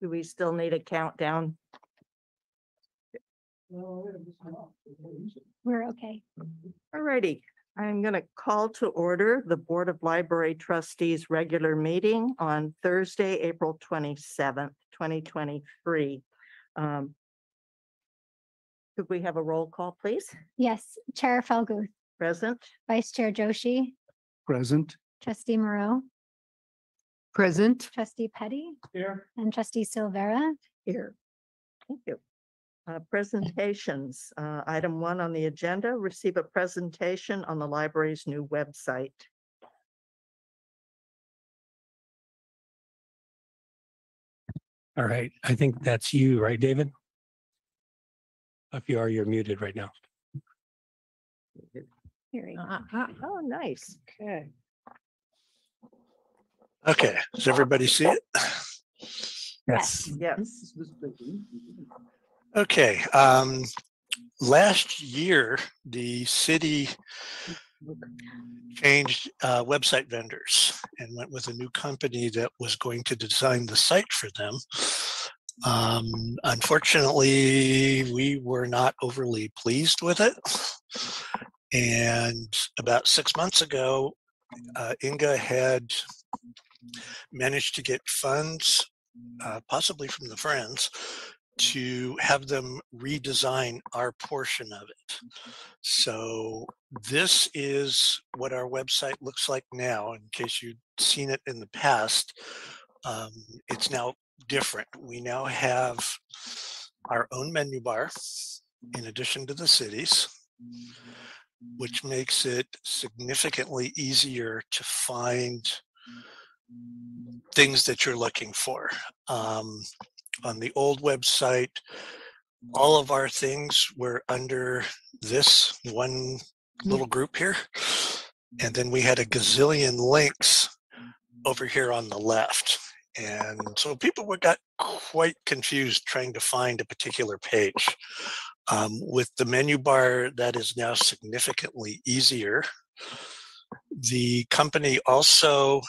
Do we still need a countdown? We're okay. All righty. I'm going to call to order the Board of Library Trustees regular meeting on Thursday, April 27th, 2023. Could we have a roll call, please? Yes, Chair Felguth, Present. Vice Chair Joshi, Present. Trustee Moreau, Present. Trustee Petty, Here. and Trustee Silvera. Here. Thank you. Presentations. Item 1 on the agenda, receive a presentation on the library's new website. All right. I think that's you, right, David? If you are, you're muted right now. Here we go. Oh, nice. Okay. Okay. Does everybody see it? Yes. Yes. Okay. Last year, the city changed website vendors and went with a new company that was going to design the site for them. Unfortunately, we were not overly pleased with it. And about 6 months ago, Inga had managed to get funds, possibly from the Friends, to have them redesign our portion of it. So this is what our website looks like now. In case you've seen it in the past, it's now different. We now have our own menu bar in addition to the city's, which makes it significantly easier to find things that you're looking for. On the old website, all of our things were under this one little group here. And then we had a gazillion links over here on the left. And so people got quite confused trying to find a particular page. With the menu bar, that is now significantly easier. The company also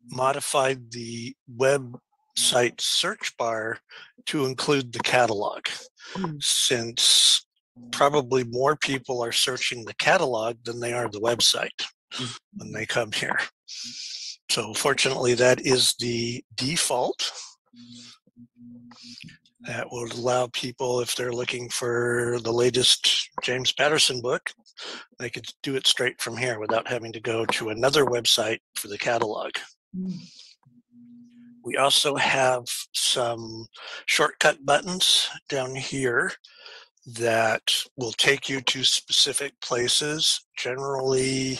modified the website search bar to include the catalog, since probably more people are searching the catalog than they are the website when they come here. So fortunately, that is the default. That will allow people, if they're looking for the latest James Patterson book, they could do it straight from here without having to go to another website for the catalog. We also have some shortcut buttons down here that will take you to specific places, generally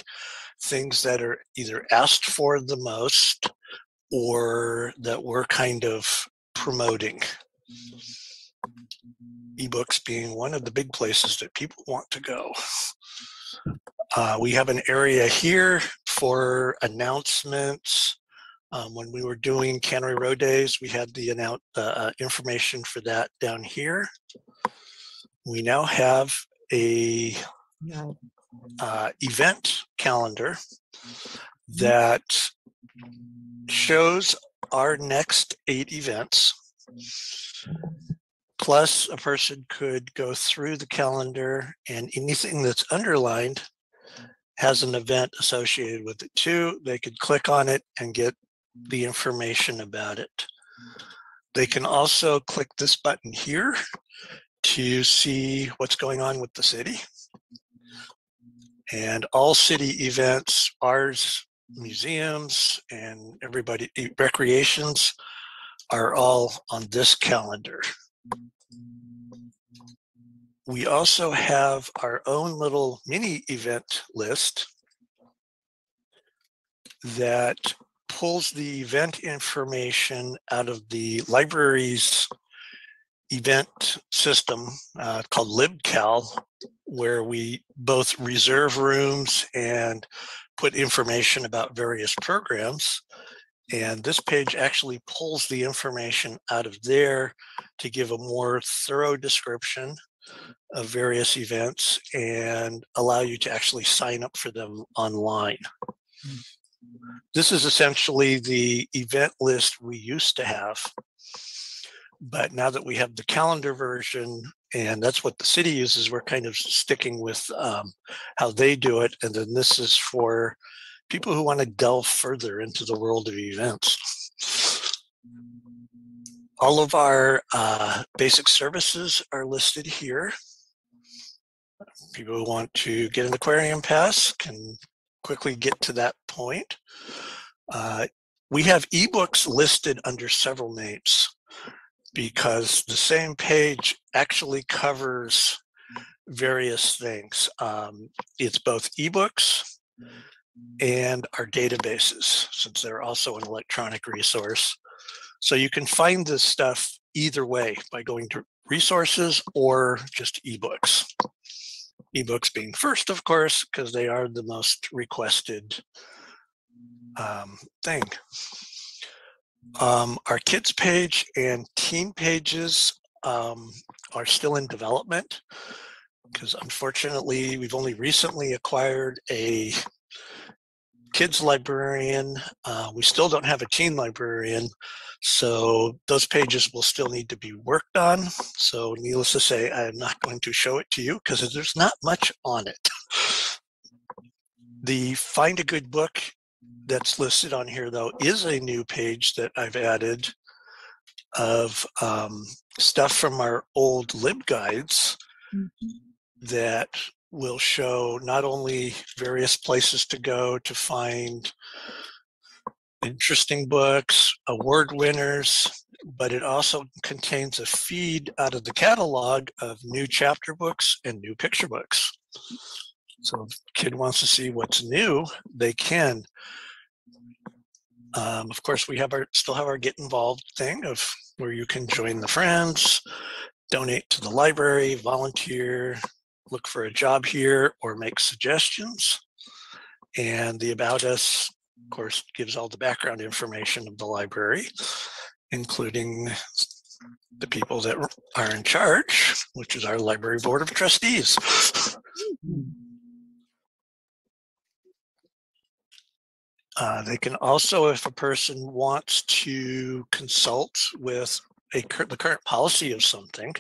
things that are either asked for the most or that we're kind of promoting. Ebooks being one of the big places that people want to go. We have an area here for announcements. When we were doing Cannery Row Days, we had the information for that down here. We now have a event calendar that shows our next 8 events. Plus, a person could go through the calendar and anything that's underlined has an event associated with it too. They could click on it and get the information about it. They can also click this button here to see what's going on with the city. And all city events, ours, museums, and everybody, recreations, are all on this calendar. We also have our own little mini event list that pulls the event information out of the library's event system called LibCal, where we both reserve rooms and put information about various programs. And this page actually pulls the information out of there to give a more thorough description of various events and allow you to actually sign up for them online. This is essentially the event list we used to have. But now that we have the calendar version, and that's what the city uses, we're kind of sticking with how they do it. And then this is for people who want to delve further into the world of events. All of our basic services are listed here. People who want to get an aquarium pass can quickly get to that point. We have ebooks listed under several names because the same page actually covers various things. It's both ebooks and our databases, since they're also an electronic resource. So you can find this stuff either way by going to resources or just ebooks. Ebooks being first, of course, because they are the most requested thing. Our kids page and teen pages are still in development because unfortunately we've only recently acquired a kids librarian. We still don't have a teen librarian, so those pages will still need to be worked on. So needless to say, I am not going to show it to you because there's not much on it. The Find a Good Book that's listed on here, though, is a new page that I've added of stuff from our old LibGuides that will show not only various places to go to find interesting books, award winners, but it also contains a feed out of the catalog of new chapter books and new picture books. So if a kid wants to see what's new, they can. Of course, we have still have our get involved thing of where you can join the friends, donate to the library, volunteer, look for a job here, or make suggestions. And the About Us, of course, gives all the background information of the library, including the people that are in charge, which is our library board of trustees. They can also, if a person wants to consult with the current policy of something,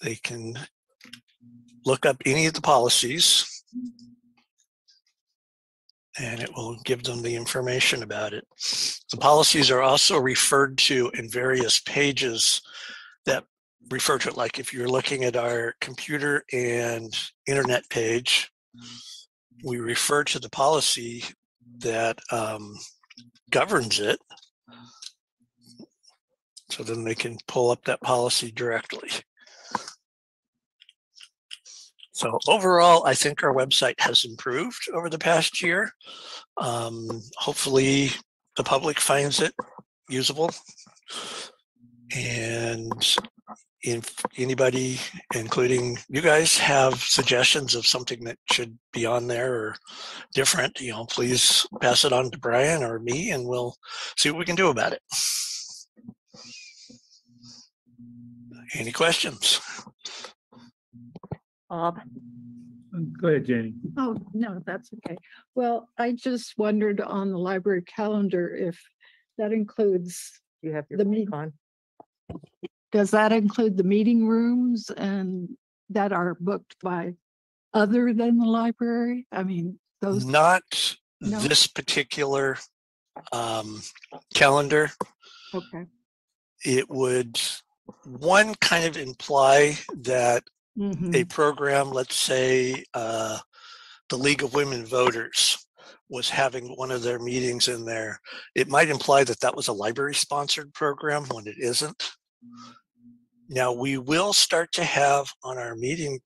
they can look up any of the policies and it will give them the information about it. The policies are also referred to in various pages that refer to it. Like if you're looking at our computer and internet page, we refer to the policy that governs it. So then they can pull up that policy directly. So overall, I think our website has improved over the past year. Hopefully the public finds it usable. And if anybody, including you guys, have suggestions of something that should be on there or different, please pass it on to Brian or me and we'll see what we can do about it. Any questions? Bob? Go ahead, Janie. Oh, no, that's okay. Well, I just wondered on the library calendar if that includes, You have your The mic meeting. on. does that include the meeting rooms and that are booked by other than the library? I mean, those, Not No. this particular calendar. okay. It would, one, kind of imply that Mhm. a program, let's say the League of Women Voters was having one of their meetings in there. It might imply that that was a library sponsored program when it isn't. Now we will start to have on our meeting,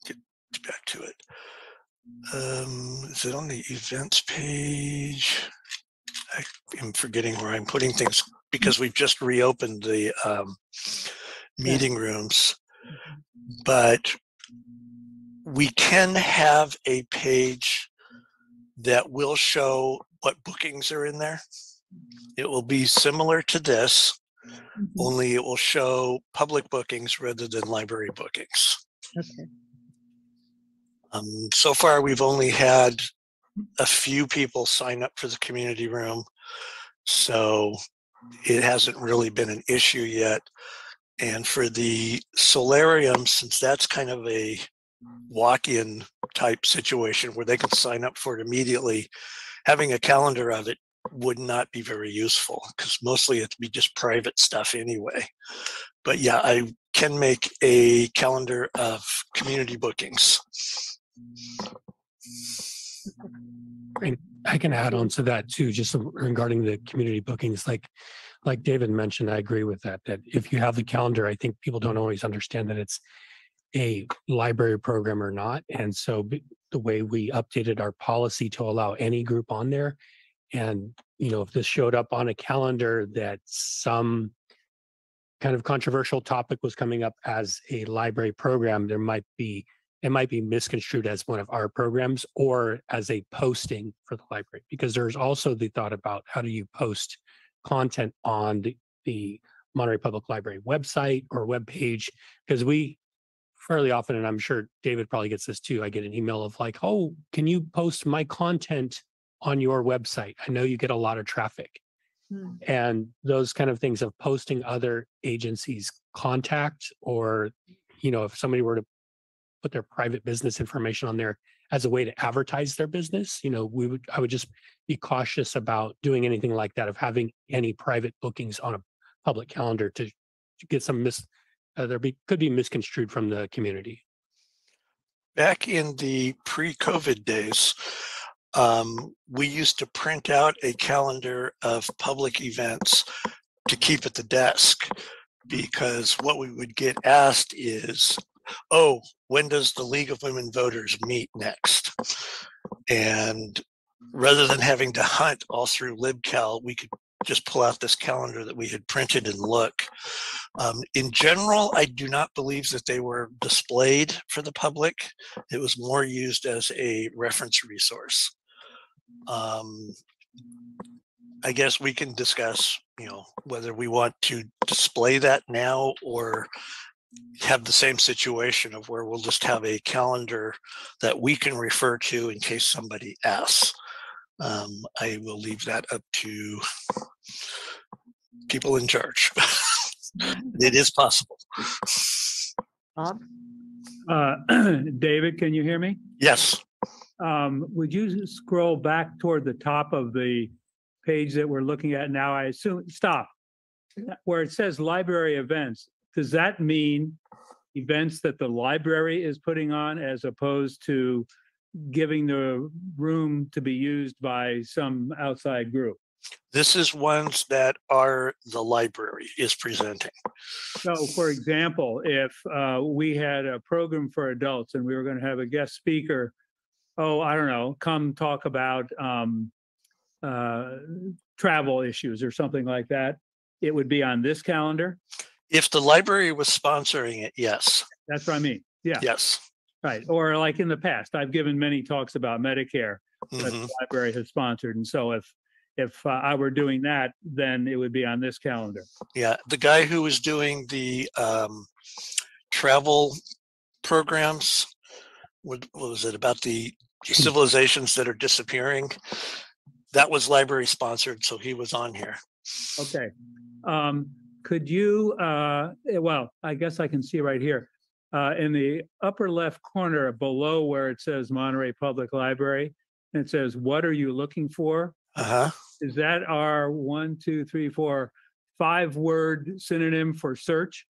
get back to it. Is it on the events page? I am forgetting where I'm putting things because we've just reopened the meeting rooms. But we can have a page that will show what bookings are in there. It will be similar to this, only it will show public bookings rather than library bookings. Okay. So far, we've only had a few people sign up for the community room. So it hasn't really been an issue yet. And for the solarium, since that's kind of a walk-in type situation where they can sign up for it immediately, having a calendar of it would not be very useful because mostly it'd be just private stuff anyway. But yeah, I can make a calendar of community bookings. I can add on to that too, just regarding the community bookings. Like David mentioned, I agree with that. That if you have the calendar, I think people don't always understand that it's a library program or not. And so the way we updated our policy to allow any group on there, and if this showed up on a calendar that some kind of controversial topic was coming up as a library program, it might be misconstrued as one of our programs or as a posting for the library, because there's also the thought about how do you post content on the Monterey Public Library website or webpage, because we fairly often, and I'm sure David probably gets this too, I get an email of like, oh, can you post my content on your website? I know you get a lot of traffic. And those kind of things of posting other agencies' contact, or if somebody were to put their private business information on there as a way to advertise their business, I would just be cautious about doing anything like that, of having any private bookings on a public calendar to get some could be misconstrued from the community. Back in the pre-COVID days, we used to print out a calendar of public events to keep at the desk, because what we would get asked is, oh, when does the League of Women Voters meet next? And rather than having to hunt all through LibCal, we could just pull out this calendar that we had printed and look. In general, I do not believe that they were displayed for the public. It was more used as a reference resource. I guess we can discuss, whether we want to display that now or have the same situation of where we'll just have a calendar that we can refer to in case somebody asks. I will leave that up to people in charge. It is possible. Bob? David, can you hear me? Yes. Would you scroll back toward the top of the page that we're looking at now? I assume, stop, where it says library events. Does that mean events that the library is putting on, as opposed to giving the room to be used by some outside group? This is ones that are the library is presenting. So, for example, if we had a program for adults and we were going to have a guest speaker, I don't know, come talk about travel issues or something like that, it would be on this calendar? If the library was sponsoring it, yes. That's what I mean. Yeah. Yes. Right. Or like in the past, I've given many talks about Medicare that the library has sponsored. And so if I were doing that, then it would be on this calendar. Yeah. The guy who was doing the travel programs, what was it about the civilizations that are disappearing? That was library sponsored, so he was on here. Okay. Could you, well, I guess I can see right here, in the upper left corner below where it says Monterey Public Library, and it says, what are you looking for? Uh-huh. Is that our 5-word synonym for search?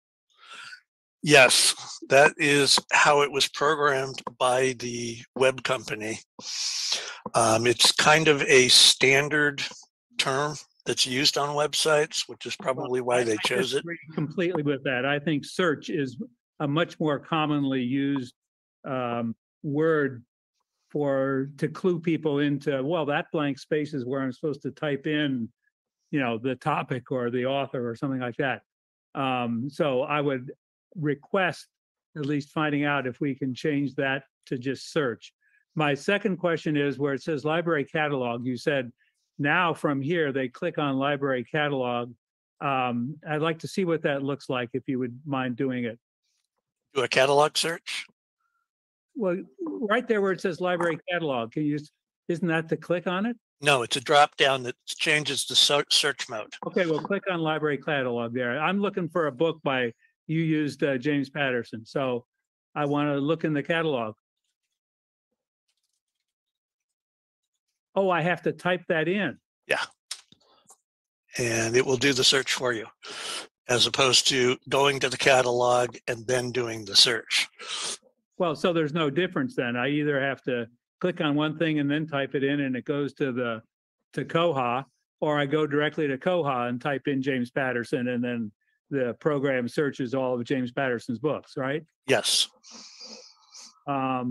Yes, that is how it was programmed by the web company. It's kind of a standard term that's used on websites, which is probably why they chose it. Completely with that. I think search is a much more commonly used word to clue people into, well, that blank space is where I'm supposed to type in, the topic or the author or something like that. So I would request at least finding out if we can change that to just search. My second question is where it says library catalog. You said now from here they click on library catalog. I'd like to see what that looks like, if you would mind doing it. Do a catalog search? Well, right there where it says library catalog, isn't that to click on it? No, it's a drop down that changes the search mode. Okay, well, click on library catalog there. I'm looking for a book by, you used James Patterson, so I want to look in the catalog. Oh, I have to type that in. And it will do the search for you, as opposed to going to the catalog and then doing the search. Well, so there's no difference then. I either have to click on one thing and then type it in and it goes to Koha, or I go directly to Koha and type in James Patterson and then the program searches all of James Patterson's books, right? Yes. How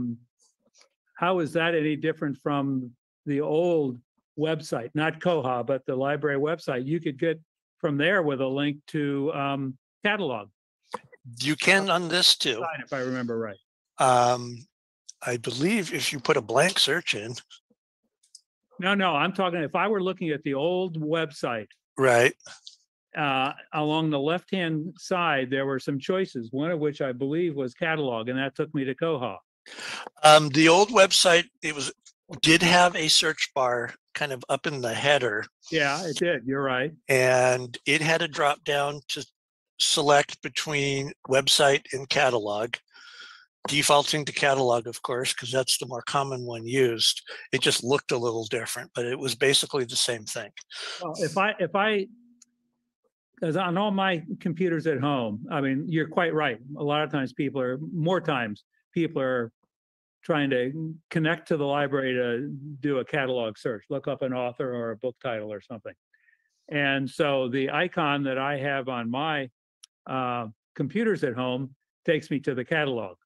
is that any different from the old website, not Koha, but the library website? You could get from there with a link to catalog. You can on this too. If I remember right. I believe if you put a blank search in. No, I'm talking, if I were looking at the old website, Right. along the left-hand side, there were some choices, one of which I believe was catalog, and that took me to Koha. The old website, did have a search bar kind of up in the header, Yeah, it did. You're right. and it had a drop down to select between website and catalog, defaulting to catalog, of course, because that's the more common one used. It just looked a little different, but it was basically the same thing. Well, because on all my computers at home, I mean, you're quite right. A lot of times people are trying to connect to the library to do a catalog search, look up an author or a book title or something. And so the icon that I have on my computers at home takes me to the catalog.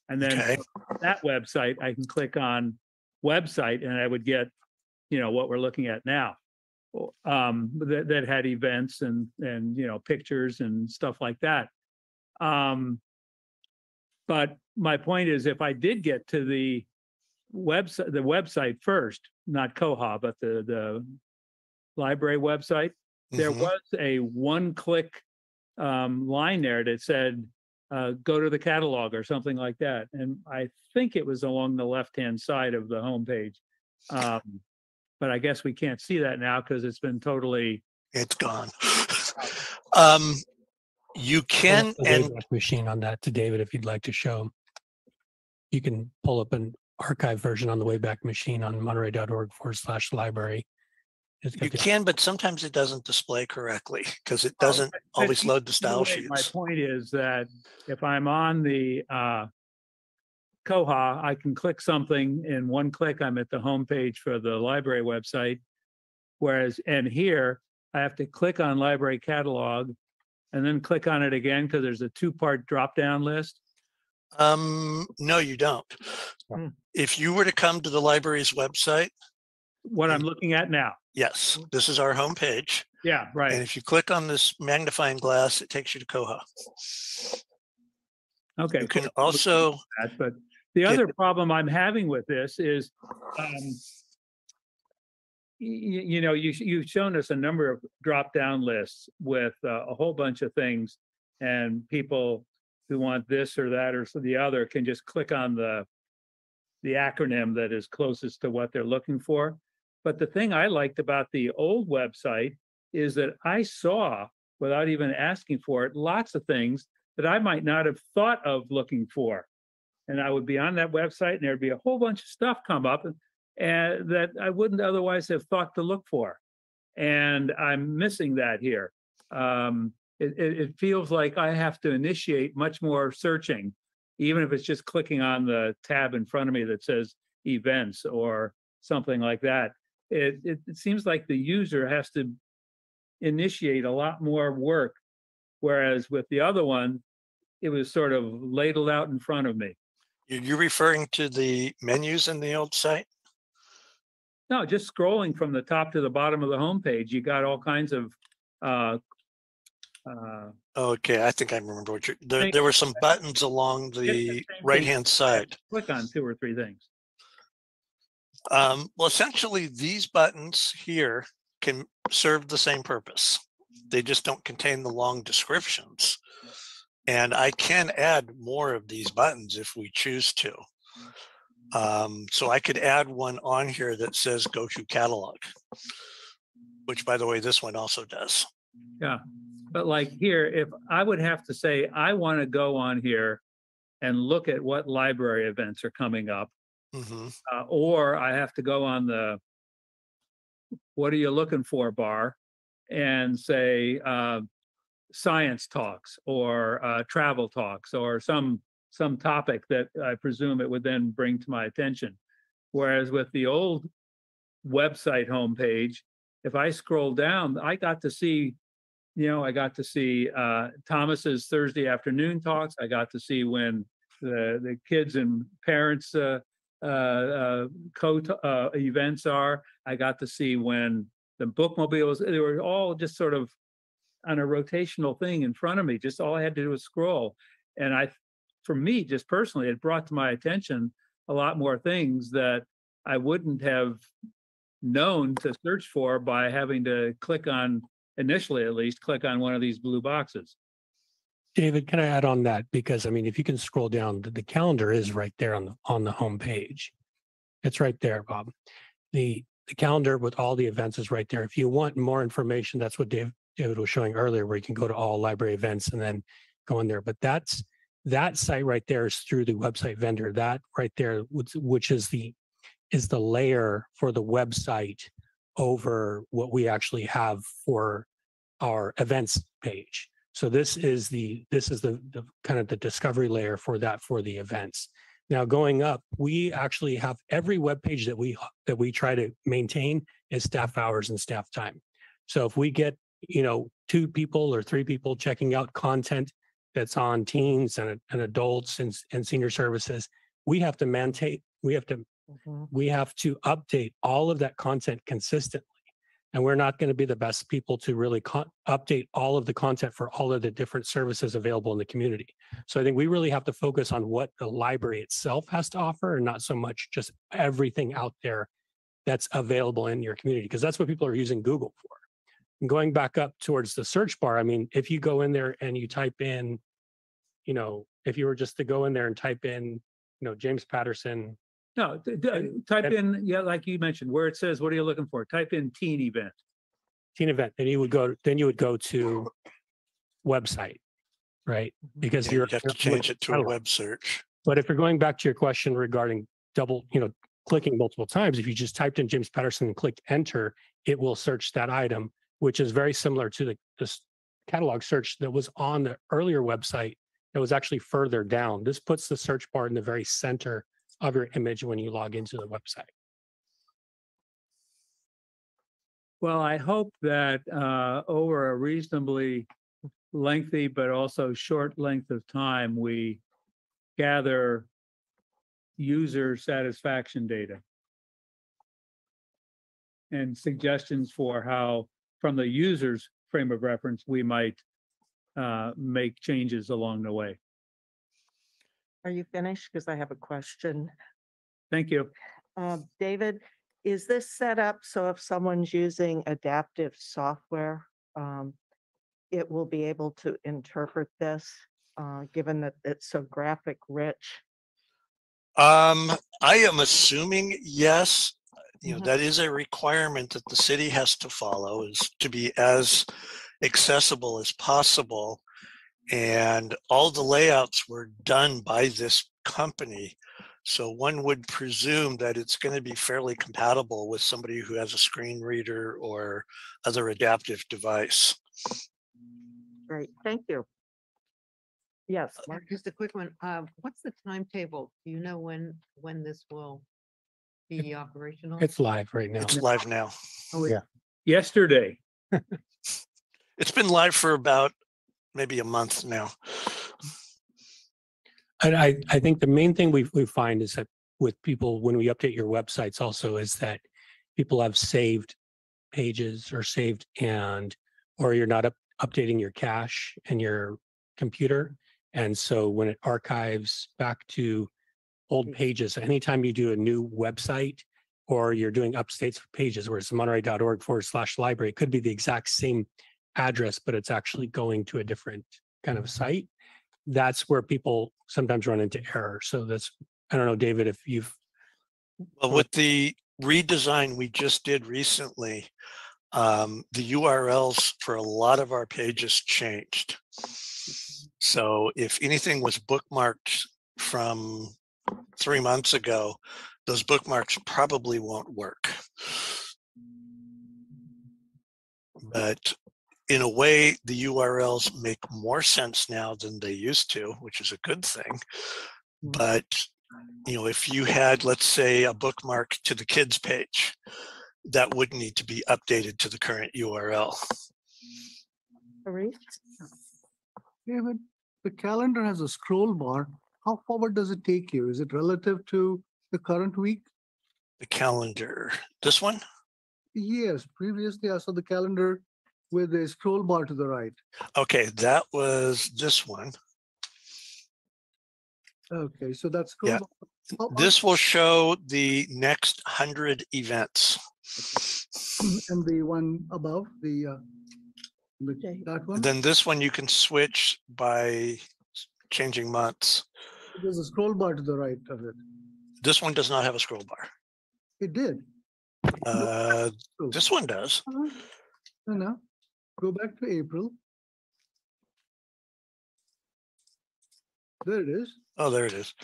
And then Okay. that website, I can click on website and I would get, what we're looking at now. That had events and pictures and stuff like that. But my point is, if I did get to the website first, not Koha, but the library website, there Mhm. was a one-click line there that said, go to the catalog or something like that. And I think it was along the left-hand side of the homepage. But I guess we can't see that now because it's been totally. It's gone. You can, The and Wayback Machine on that to David, if you'd like to show. You can pull up an archive version on the Wayback Machine on monterey.org/library. you can, but sometimes it doesn't display correctly because it doesn't always load the style sheets. My point is that if I'm on the Koha, I can click something in one click. I'm at the homepage for the library website. And here I have to click on library catalog and then click on it again because there's a two-part drop-down list. No, you don't. Hmm. If you were to come to the library's website, What I'm looking at now. yes, this is our homepage. Yeah, right. And if you click on this magnifying glass, it takes you to Koha. Okay. You can cool. also, But the other problem I'm having with this is, you've shown us a number of drop-down lists with a whole bunch of things, and people who want this or that or the other can just click on the acronym that is closest to what they're looking for. But the thing I liked about the old website is that I saw, without even asking for it, lots of things that I might not have thought of looking for. And I would be on that website and there'd be a whole bunch of stuff come up and that I wouldn't otherwise have thought to look for. And I'm missing that here. It feels like I have to initiate much more searching, even if it's just clicking on the tab in front of me that says events or something like that. It seems like the user has to initiate a lot more work, whereas with the other one, it was sort of ladled out in front of me. you're referring to the menus in the old site? No, just scrolling from the top to the bottom of the homepage, you got all kinds of Okay, I think I remember what there were some buttons along the right-hand side. Click on 2 or 3 things. Well, essentially, these buttons here can serve the same purpose. They just don't contain the long descriptions. And I can add more of these buttons if we choose to. So I could add one on here that says go to catalog, which by the way, this one also does. Yeah, but like here, if I would have to say, I want to go on here and look at what library events are coming up, Mhm. or I have to go on the what are you looking for bar and say science talks or travel talks or some topic that I presume it would then bring to my attention. Whereas with the old website homepage, if I scroll down, I got to see, I got to see Thomas's Thursday afternoon talks. I got to see when the kids and parents events are. I got to see when the bookmobiles. They were all just sort of on a rotational thing in front of me. Just all I had to do was scroll, and for me, just personally, it brought to my attention a lot more things that I wouldn't have known to search for by having to click on, initially at least, click on one of these blue boxes. David, can I add on that? Because I mean, if you can scroll down, the calendar is right there on the home page. It's right there, Bob. The calendar with all the events is right there. If you want more information, that's what David was showing earlier, where you can go to all library events and then go in there. But that site right there is through the website vendor. That right there, which is the layer for the website over what we actually have for our events page. So this is the kind of the discovery layer for the events. Now going up, we actually have every web page that we try to maintain is staff hours and staff time. So if we get 2 people or 3 people checking out content that's on teens and adults and senior services, we have to maintain. We have to update all of that content consistently. And we're not going to be the best people to really update all of the content for all of the different services available in the community. So I think we really have to focus on what the library itself has to offer and not so much just everything out there that's available in your community, because that's what people are using Google for. And going back up towards the search bar, I mean, if you go in there and you type in, if you were just to go in there and type in, James Patterson. No, type in, like you mentioned, where it says, what are you looking for? Type in teen event. And you would go to website, right? Because You have to change it to a web search. But if you're going back to your question regarding clicking multiple times, if you just typed in James Patterson and clicked enter, it will search that item, which is very similar to the catalog search that was on the earlier website that was actually further down. This puts the search bar in the very center of your image when you log into the website. Well, I hope that over a reasonably lengthy but also short length of time, we gather user satisfaction data and suggestions for how, from the user's frame of reference, we might make changes along the way. Are you finished? Because I have a question. Thank you. David, is this set up so if someone's using adaptive software, it will be able to interpret this, given that it's so graphic rich? I am assuming yes. That is a requirement that the city has to follow, is to be as accessible as possible. And all the layouts were done by this company. So one would presume that it's going to be fairly compatible with somebody who has a screen reader or other adaptive device. Great, thank you. Yes, Mark, just a quick one. What's the timetable? Do you know when this will be operational? It's live right now. It's live now. Yesterday. It's been live for about maybe a month now. And I think the main thing we find is that with people, when we update your websites also, is that people have saved pages or or you're not updating your cache and your computer. And so when it archives back to old pages, anytime you do a new website or you're doing updates for pages, where it's monterey.org/library, it could be the exact same address, but it's actually going to a different kind of site. That's where people sometimes run into error. So I don't know, David, if you've Well, with the redesign we just did recently, the URLs for a lot of our pages changed. So if anything was bookmarked from 3 months ago, those bookmarks probably won't work. But in a way, the URLs make more sense now than they used to, which is a good thing. But if you had, let's say, a bookmark to the kids page, that would need to be updated to the current URL. Marie? David, the calendar has a scroll bar. How forward does it take you? Is it relative to the current week? The calendar, this one? Yes, previously I saw the calendar with a scroll bar to the right. Okay, that was this one. Okay, so that's scroll Yeah. bar. How- This will show the next 100 events. And the one above, that one, Then this one you can switch by changing months. there's a scroll bar to the right of it. This one does not have a scroll bar. It did. This one does. No, go back to April. There it is. Oh, there it is.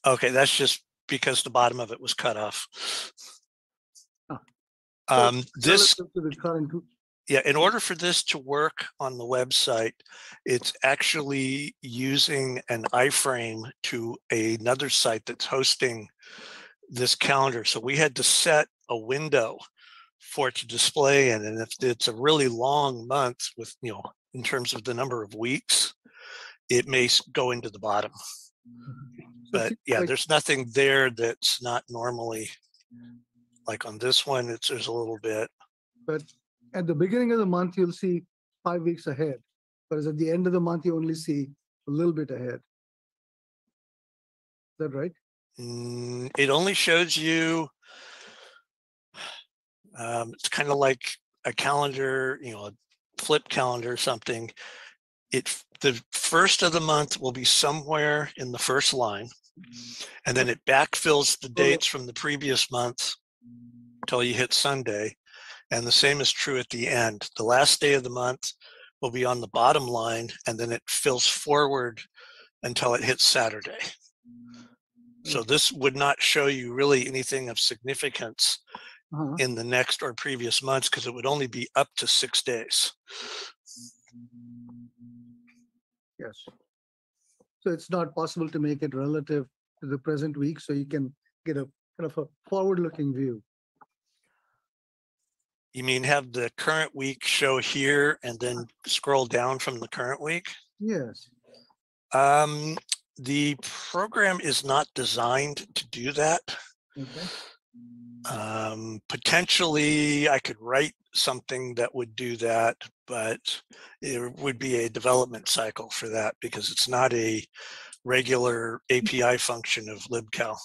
Okay, that's just because the bottom of it was cut off. This, Relative to the current, yeah, in order for this to work on the website, it's actually using an iframe to another site that's hosting this calendar. So we had to set a window for it to display in. And if it's a really long month with, in terms of the number of weeks, it may go into the bottom. But yeah, there's nothing there that's not normally, like on this one, there's a little bit. But at the beginning of the month, you'll see 5 weeks ahead. Whereas at the end of the month, you only see a little bit ahead. Is that right? It only shows you, it's kind of like a calendar, a flip calendar or something. The first of the month will be somewhere in the first line, and then it backfills the dates from the previous month until you hit Sunday. And the same is true at the end. The last day of the month will be on the bottom line, and then it fills forward until it hits Saturday. So this would not show you really anything of significance in the next or previous months, because it would only be up to 6 days. Yes. So it's not possible to make it relative to the present week, so you can get a kind of a forward-looking view. You mean have the current week show here and then scroll down from the current week? Yes. The program is not designed to do that. Okay. Potentially, I could write something that would do that, but it would be a development cycle for that because it's not a regular API function of libcal.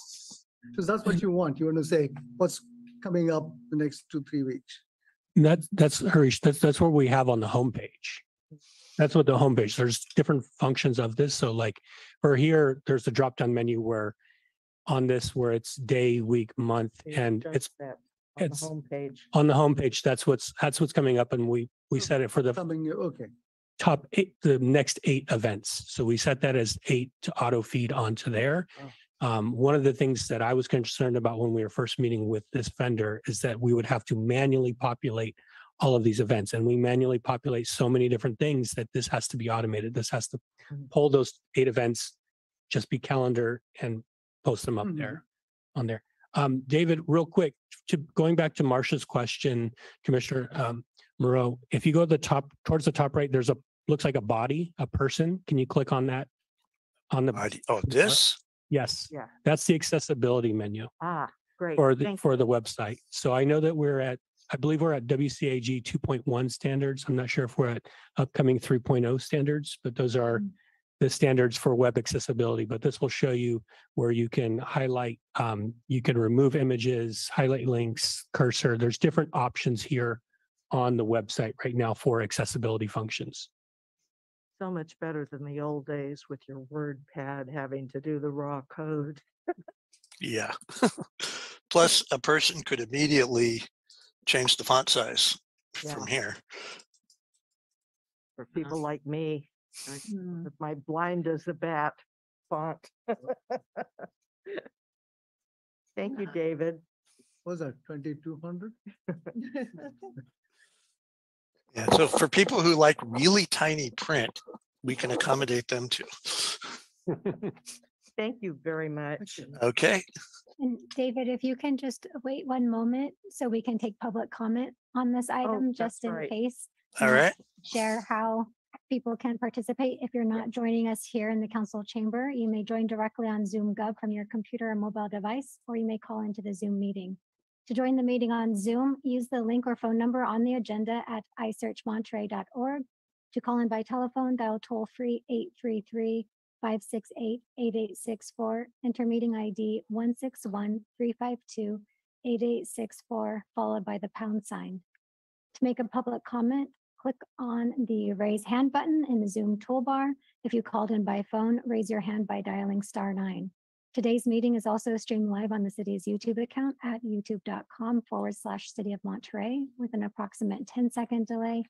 Because that's what you want. You want to say what's coming up the next 2-3 weeks. That's Harish, that's what we have on the homepage. That's what the homepage, there's different functions of this. So like for here, there's the drop-down menu where on this, where it's day, week, month, and it's on the homepage. on the homepage. That's what's coming up. And we set it for the Coming, okay. top 8, the next 8 events. So we set that as 8 to auto feed onto there. One of the things that I was concerned about when we were first meeting with this vendor is that we would have to manually populate all of these events, and we manually populate so many different things that this has to be automated. This has to pull those 8 events, just be calendar and post them up there on there. David, real quick, going back to Marcia's question, Commissioner Moreau, if you go to the top, towards the top right, there's looks like a body, a person. Can you click on that? On the This? Yes. Yeah. That's the accessibility menu Great. for Thank the you. website. So I know that I believe we're at WCAG 2.1 standards. I'm not sure if we're at upcoming 3.0 standards, but those are the standards for web accessibility. But this will show you where you can highlight, you can remove images, highlight links, cursor. There's different options here on the website right now for accessibility functions. So much better than the old days with your WordPad having to do the raw code. Yeah. Plus, a person could immediately change the font size from Yeah. here. For people like me, Mm. with my blind as a bat font. Thank you, David. What was that 2,200? Yeah, so for people who like really tiny print, we can accommodate them too. Thank you very much. Okay, And David, if you can just wait one moment so we can take public comment on this item, that's just in right. case. all and right. Share how people can participate. If you're not joining us here in the council chamber, you may join directly on Zoom Gov from your computer or mobile device, or you may call into the Zoom meeting. To join the meeting on Zoom, use the link or phone number on the agenda at isearchmonterey.org. To call in by telephone, dial toll free 833-568-8864, enter meeting ID 161-352-8864, followed by the pound sign. To make a public comment, click on the raise hand button in the Zoom toolbar. If you called in by phone, raise your hand by dialing *9. Today's meeting is also streamed live on the city's YouTube account at youtube.com/City of Monterey with an approximate 10-second delay,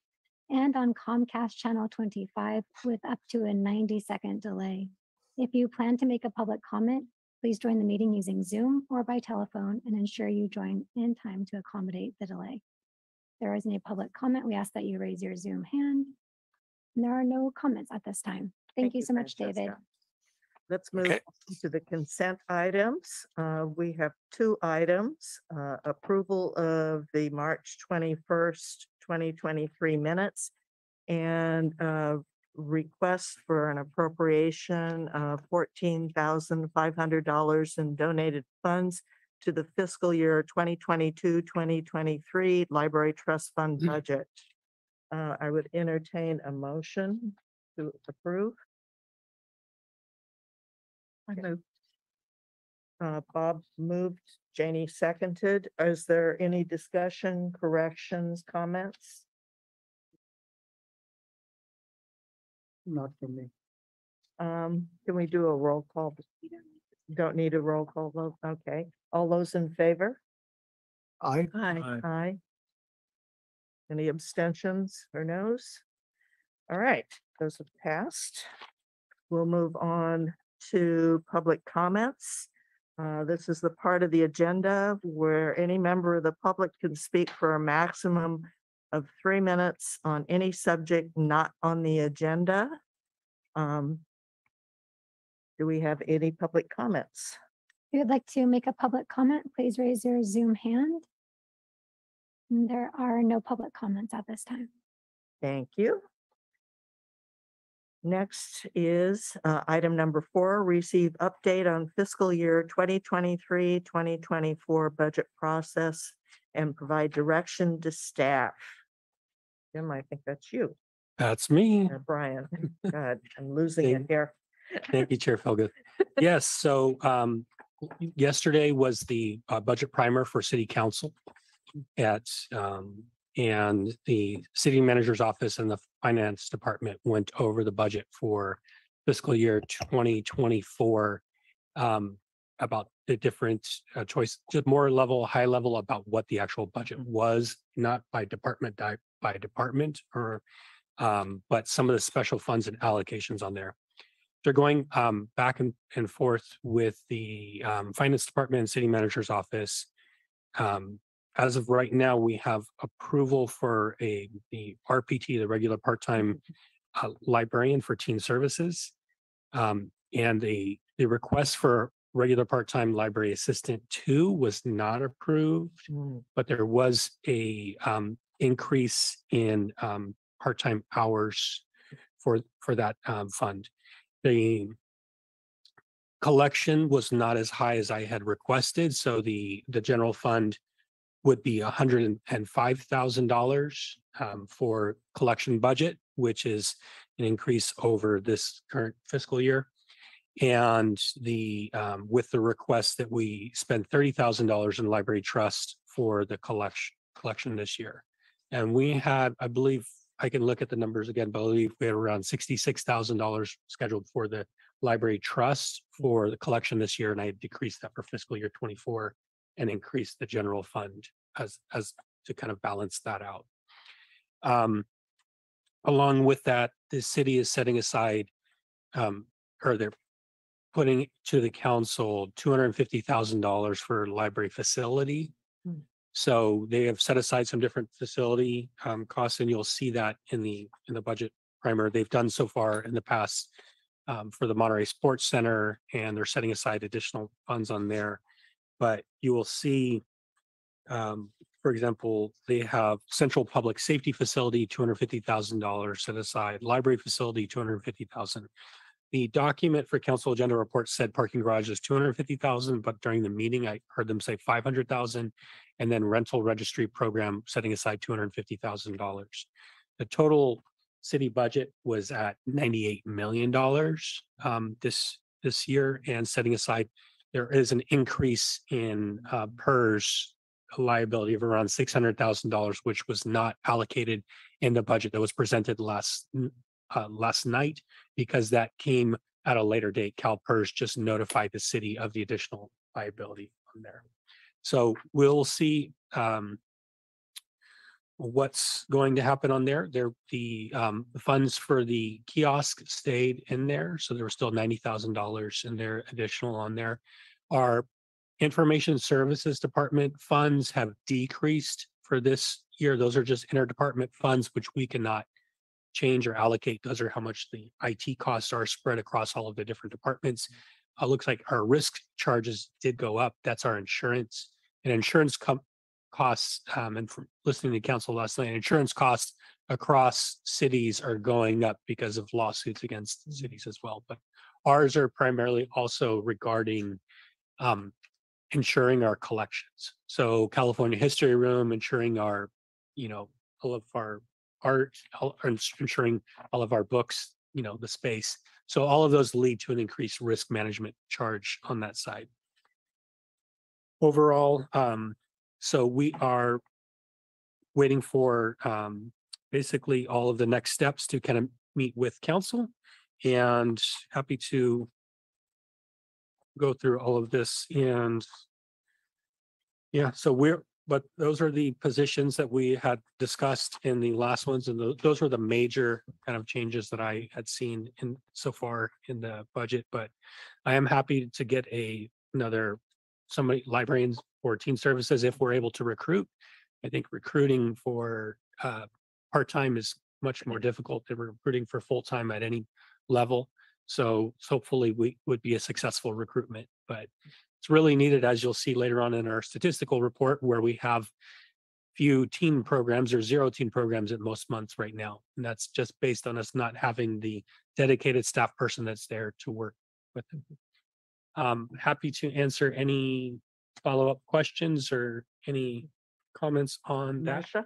and on Comcast channel 25 with up to a 90-second delay. If you plan to make a public comment, please join the meeting using Zoom or by telephone and ensure you join in time to accommodate the delay. There isn't a public comment. We ask that you raise your Zoom hand. And there are no comments at this time. Thank you so much, David. Francesca. Let's move Okay. on to the consent items. We have two items, approval of the March 21st, 2023 minutes and request for an appropriation of $14,500 in donated funds to the fiscal year 2022-2023 Library Trust Fund budget. I would entertain a motion to approve. I move. Bob moved, Janie seconded. Is there any discussion, corrections, comments? Not for me. Can we do a roll call? Don't need a roll call vote. Okay. All those in favor? I, Aye. Aye. Any abstentions or noes? All right, those have passed. We'll move on to public comments. This is the part of the agenda where any member of the public can speak for a maximum of 3 minutes on any subject not on the agenda. Do we have any public comments? If you'd like to make a public comment, please raise your Zoom hand. And there are no public comments at this time. Thank you. Next is item number 4, receive update on fiscal year 2023-2024 budget process and provide direction to staff. Jim, I think that's you, That's me. or Brian. God, I'm losing it Thank- here. Thank you, Chair Felga. Yes, so yesterday was the budget primer for City Council and the city manager's office and the finance department went over the budget for fiscal year 2024 about the different choice, just more high level about what the actual budget was, not by department or but some of the special funds and allocations on there. They're going back and forth with the finance department and city manager's office. As of right now, we have approval for the RPT, the regular part-time librarian for teen services. And the request for regular part-time library assistant 2 was not approved, but there was a increase in part-time hours for that fund. The collection was not as high as I had requested, so the general fund would be $105,000 for collection budget, which is an increase over this current fiscal year. And with the request that we spend $30,000 in library trust for the collection this year. And we had, I believe, I can look at the numbers again, but I believe we had around $66,000 scheduled for the library trust for the collection this year, and I decreased that for fiscal year 24 and increase the general fund as to kind of balance that out. Along with that, the city is setting aside, or they're putting to the council $250,000 for library facility. Hmm. So they have set aside some different facility costs, and you'll see that in the budget primer they've done so far in the past for the Monterey Sports Center, and they're setting aside additional funds on there. But you will see, for example, they have Central Public Safety Facility, $250,000 set aside, library facility, $250,000. The document for council agenda report said parking garage is 250,000, but during the meeting, I heard them say 500,000, and then rental registry program setting aside $250,000. The total city budget was at $98 million this year, and setting aside, there is an increase in PERS liability of around $600,000, which was not allocated in the budget that was presented last night, because that came at a later date. CalPERS just notified the city of the additional liability on there. So we'll see what's going to happen on there. The funds for the kiosk stayed in there, so there was still $90,000 in there additional on there. Our information services department funds have decreased for this year. Those are just interdepartment funds, which we cannot change or allocate. Those are how much the IT costs are spread across all of the different departments. Looks like our risk charges did go up. That's our insurance, and insurance costs. And from listening to council last night, insurance costs across cities are going up because of lawsuits against cities as well. But ours are primarily also regarding insuring our collections. So California History Room, insuring our, all of our art, ensuring all of our books, the space. So all of those lead to an increased risk management charge on that side. Overall, so we are waiting for basically all of the next steps to kind of meet with council, and happy to go through all of this. And yeah, so but those are the positions that we had discussed in the last ones, and those were the major kind of changes that I had seen in so far in the budget. But I am happy to get somebody, librarians or teen services, if we're able to recruit. I think recruiting for part-time is much more difficult than recruiting for full-time at any level. So hopefully we would be a successful recruitment, but it's really needed, as you'll see later on in our statistical report, where we have few teen programs or 0 teen programs at most months right now. And that's just based on us not having the dedicated staff person that's there to work with them. Happy to answer any follow-up questions or any comments on that. Marcia?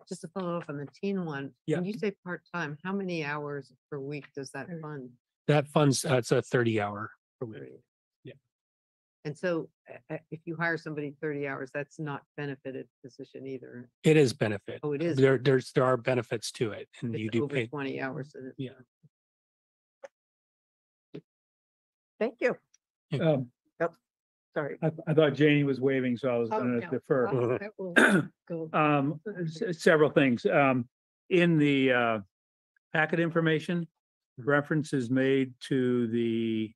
Just to follow up on the teen one. Yeah. When you say part-time, how many hours per week does that fund? That funds, it's a 30-hour per week. Yeah. And so if you hire somebody 30 hours, that's not benefited position either. It is benefit. Oh, it is. There are benefits to it, and It's you do over pay. 20 hours. So Yeah. Thank you. Um, Sorry. I thought Janie was waving, so I was Oh, gonna no. defer. that will go. Several things. In the packet information, reference is made to the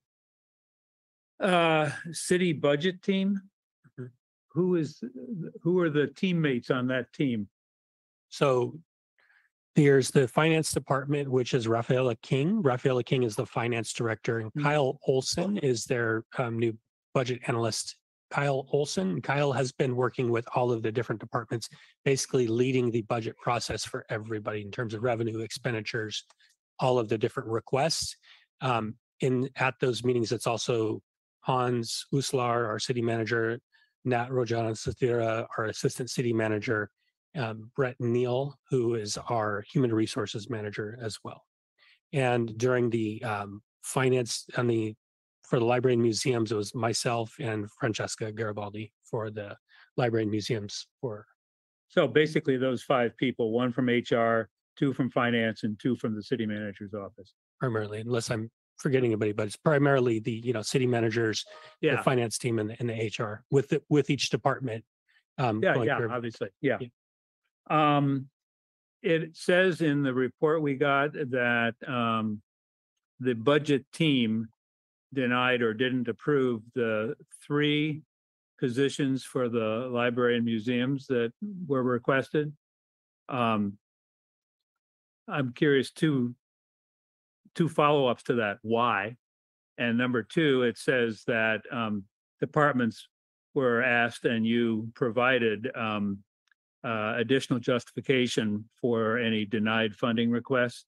city budget team. Mhm. Who are the teammates on that team? So there's the finance department, which is Rafaela King. Rafaela King is the finance director, and Kyle Olson is their new budget analyst. Kyle Olson. Kyle has been working with all of the different departments, basically leading the budget process for everybody in terms of revenue, expenditures, all of the different requests. At those meetings, it's also Hans Uslar, our city manager, Nat Rojana Sathira, our assistant city manager, Brett Neal, who is our human resources manager as well. And during the finance for the library and museums, it was myself and Francesca Garibaldi for the library and museums. So basically those 5 people, 1 from HR, 2 from finance, and 2 from the city manager's office. Primarily, unless I'm forgetting anybody, but it's primarily the, city managers, the Yeah, finance team and the HR with each department. Going yeah, through. obviously, yeah. It says in the report we got that the budget team denied or didn't approve the 3 positions for the library and museums that were requested. I'm curious, two follow-ups to that, why? And number 2, it says that departments were asked and you provided additional justification for any denied funding requests.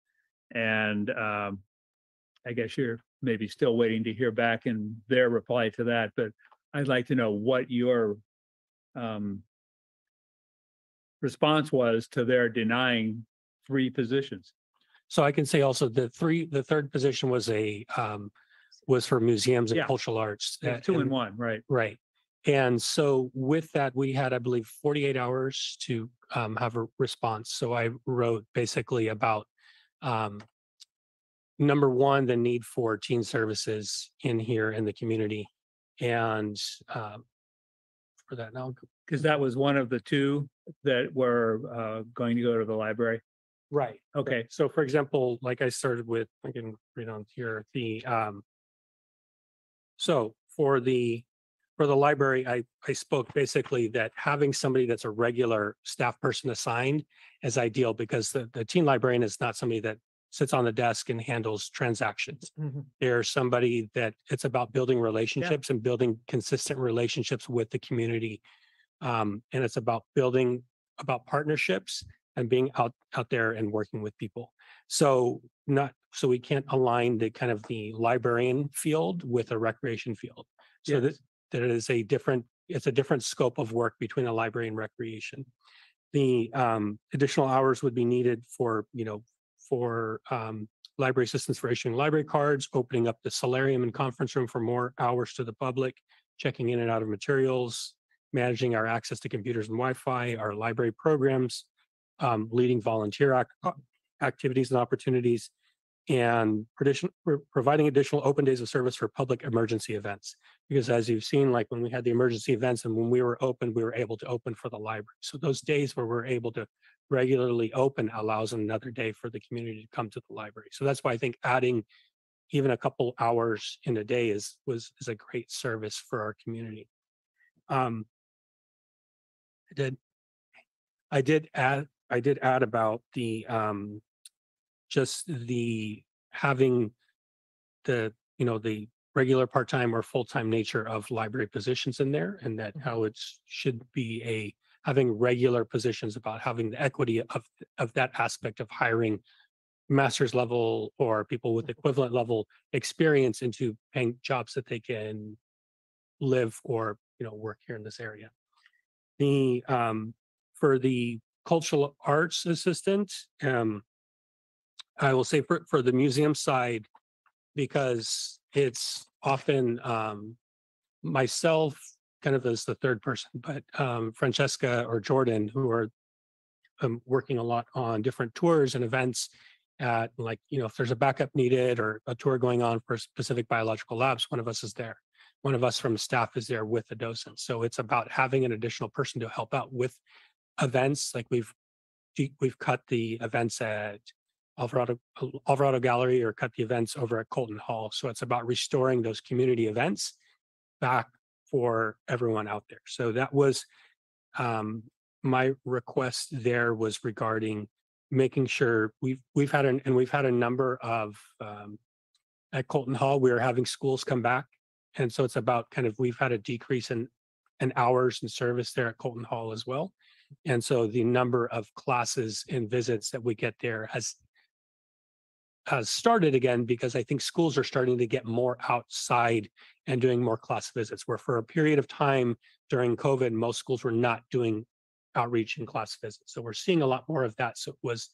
And I guess you're maybe still waiting to hear back in their reply to that, but I'd like to know what your response was to their denying 3 positions. So I can say also the third position was was for museums and Yeah. cultural arts. It's 2 and- and 1, right? Right. And so with that, we had, I believe, 48 hours to have a response. So I wrote basically about number 1, the need for teen services in here in the community. And for that now. Because that was one of the 2 that were going to go to the library. Right. Okay. So for example, like I started with, I can read on here, so for the library, I spoke basically that having somebody that's a regular staff person assigned is ideal because the teen librarian is not somebody that sits on the desk and handles transactions. They're somebody that it's about building relationships and building consistent relationships with the community. And it's about building partnerships and being out there and working with people. So we can't align the kind of the librarian field with a recreation field. So Yes. that it is it's a different scope of work between a library and recreation. The additional hours would be needed for library assistants for issuing library cards, opening up the solarium and conference room for more hours to the public, checking in and out of materials, managing our access to computers and Wi-Fi, our library programs, leading volunteer activities and opportunities, and providing additional open days of service for public emergency events. Because as you've seen, like when we had the emergency events and when we were open, we were able to open for the library. So those days where we're able to regularly open allows another day for the community to come to the library. So that's why I think adding even a couple hours in a day is a great service for our community. I did add about the just the having the regular part-time or full-time nature of library positions in there, and that how it should be having regular positions, about having the equity of that aspect of hiring master's level or people with equivalent level experience into paying jobs that they can live or work here in this area. The for the cultural arts assistant, I will say for the museum side, because it's often myself kind of as the third person, but Francesca or Jordan, who are working a lot on different tours and events at, like, if there's a backup needed or a tour going on for specific biological labs, one of us is there. One of us from staff is there with the docent. So it's about having an additional person to help out with events. Like we've cut the events at Alvarado Gallery or cut the events over at Colton Hall. So it's about restoring those community events back for everyone out there. So that was my request there, was regarding making sure we've had a number of at Colton Hall, we are having schools come back. And so it's about we've had a decrease in hours and service there at Colton Hall as well. And so the number of classes and visits that we get there has started again, because I think schools are starting to get more outside and doing more class visits, where for a period of time during COVID, most schools were not doing outreach and class visits. So we're seeing a lot more of that. So it was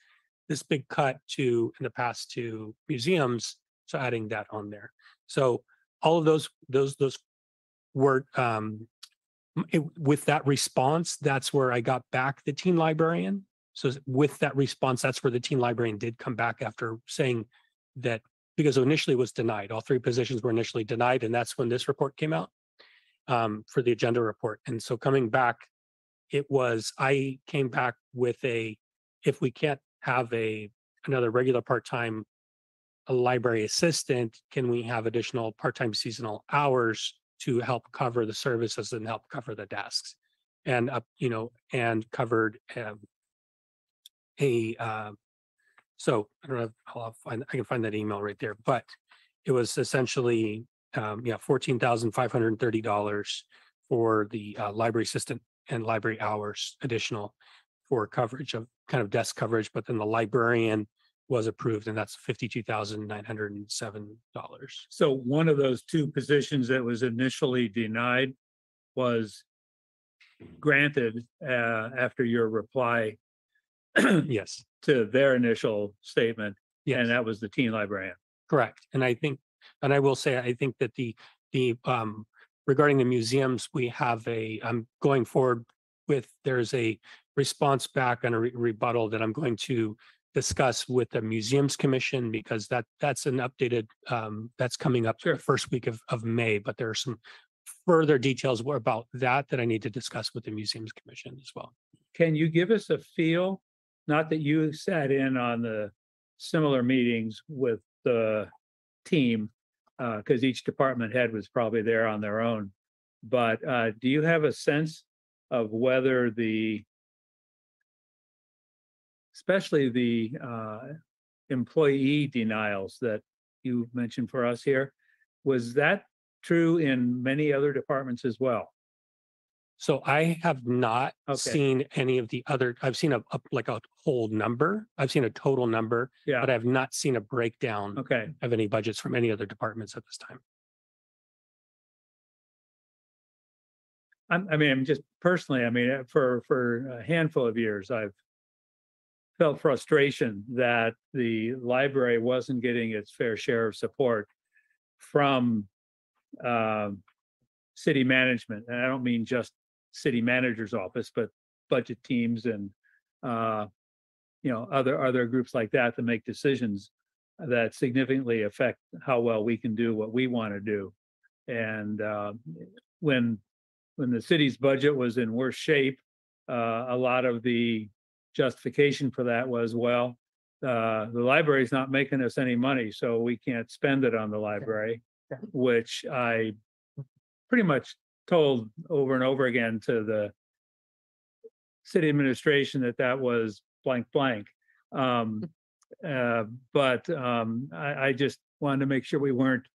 this big cut in the past to museums. So adding that on there. So all of those were with that response, that's where I got back the teen librarian. So with that response, that's where the teen librarian did come back after saying that because initially it was denied. All three positions were initially denied, and that's when this report came out for the agenda report. And so coming back, I came back with if we can't have another regular part-time a library assistant, can we have additional part-time seasonal hours to help cover the services and help cover the desks? And and covered so I don't know, I can find that email right there, but it was essentially $14,530 for the library assistant and library hours additional for coverage of kind of desk coverage, but then the librarian was approved, and that's $52,907. So one of those two positions that was initially denied was granted after your reply Yes, to their initial statement, yes, and that was the teen librarian. correct. And I will say, I think that the regarding the museums, I'm going forward with, there's a response back and a rebuttal that I'm going to discuss with the Museums Commission, because that's an updated, that's coming up the first week of May, but there are some further details about that I need to discuss with the Museums Commission as well. Can you give us a feel, not that you sat in on the similar meetings with the team, because each department head was probably there on their own, but do you have a sense of whether especially the employee denials that you mentioned for us here, was that true in many other departments as well? So I have not seen any of the other, I've seen a whole number. I've seen a total number, but I have not seen a breakdown of any budgets from any other departments at this time. I'm just personally, for a handful of years, I've felt frustration that the library wasn't getting its fair share of support from city management. And I don't mean just city manager's office, but budget teams and other groups like that make decisions that significantly affect how well we can do what we want to do. And when the city's budget was in worse shape, a lot of the justification for that was, well, the library's not making us any money, so we can't spend it on the library, which I pretty much told over and over again to the city administration that was blank blank. But I just wanted to make sure we weren't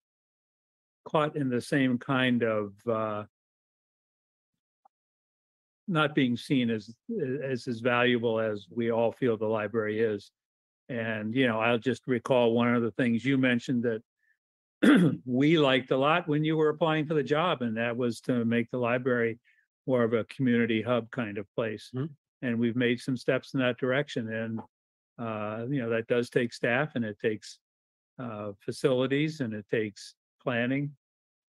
caught in the same kind of not being seen as valuable as we all feel the library is. And, I'll just recall one of the things you mentioned that we liked a lot when you were applying for the job, and that was to make the library more of a community hub kind of place. Mhm. And we've made some steps in that direction. And, that does take staff, and it takes facilities, and it takes planning.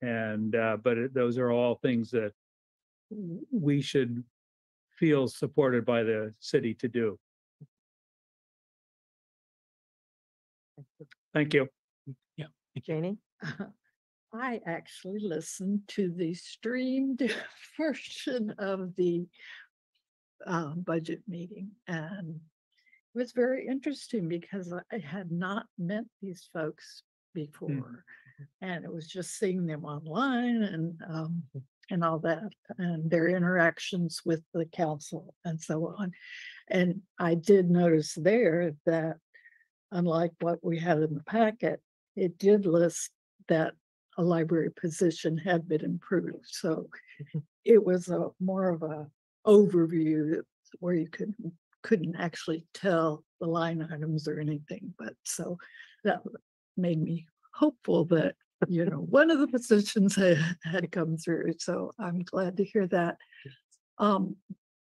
And, but those are all things that we should feel supported by the city to do. Thank you. Janie? I actually listened to the streamed version of the budget meeting, and it was very interesting because I had not met these folks before, and it was just seeing them online and all that, and their interactions with the council and so on. And I did notice there that, unlike what we had in the packet, it did list that a library position had been improved. So it was more of a overview where you couldn't actually tell the line items or anything. But so that made me hopeful that, one of the positions had come through. So I'm glad to hear that.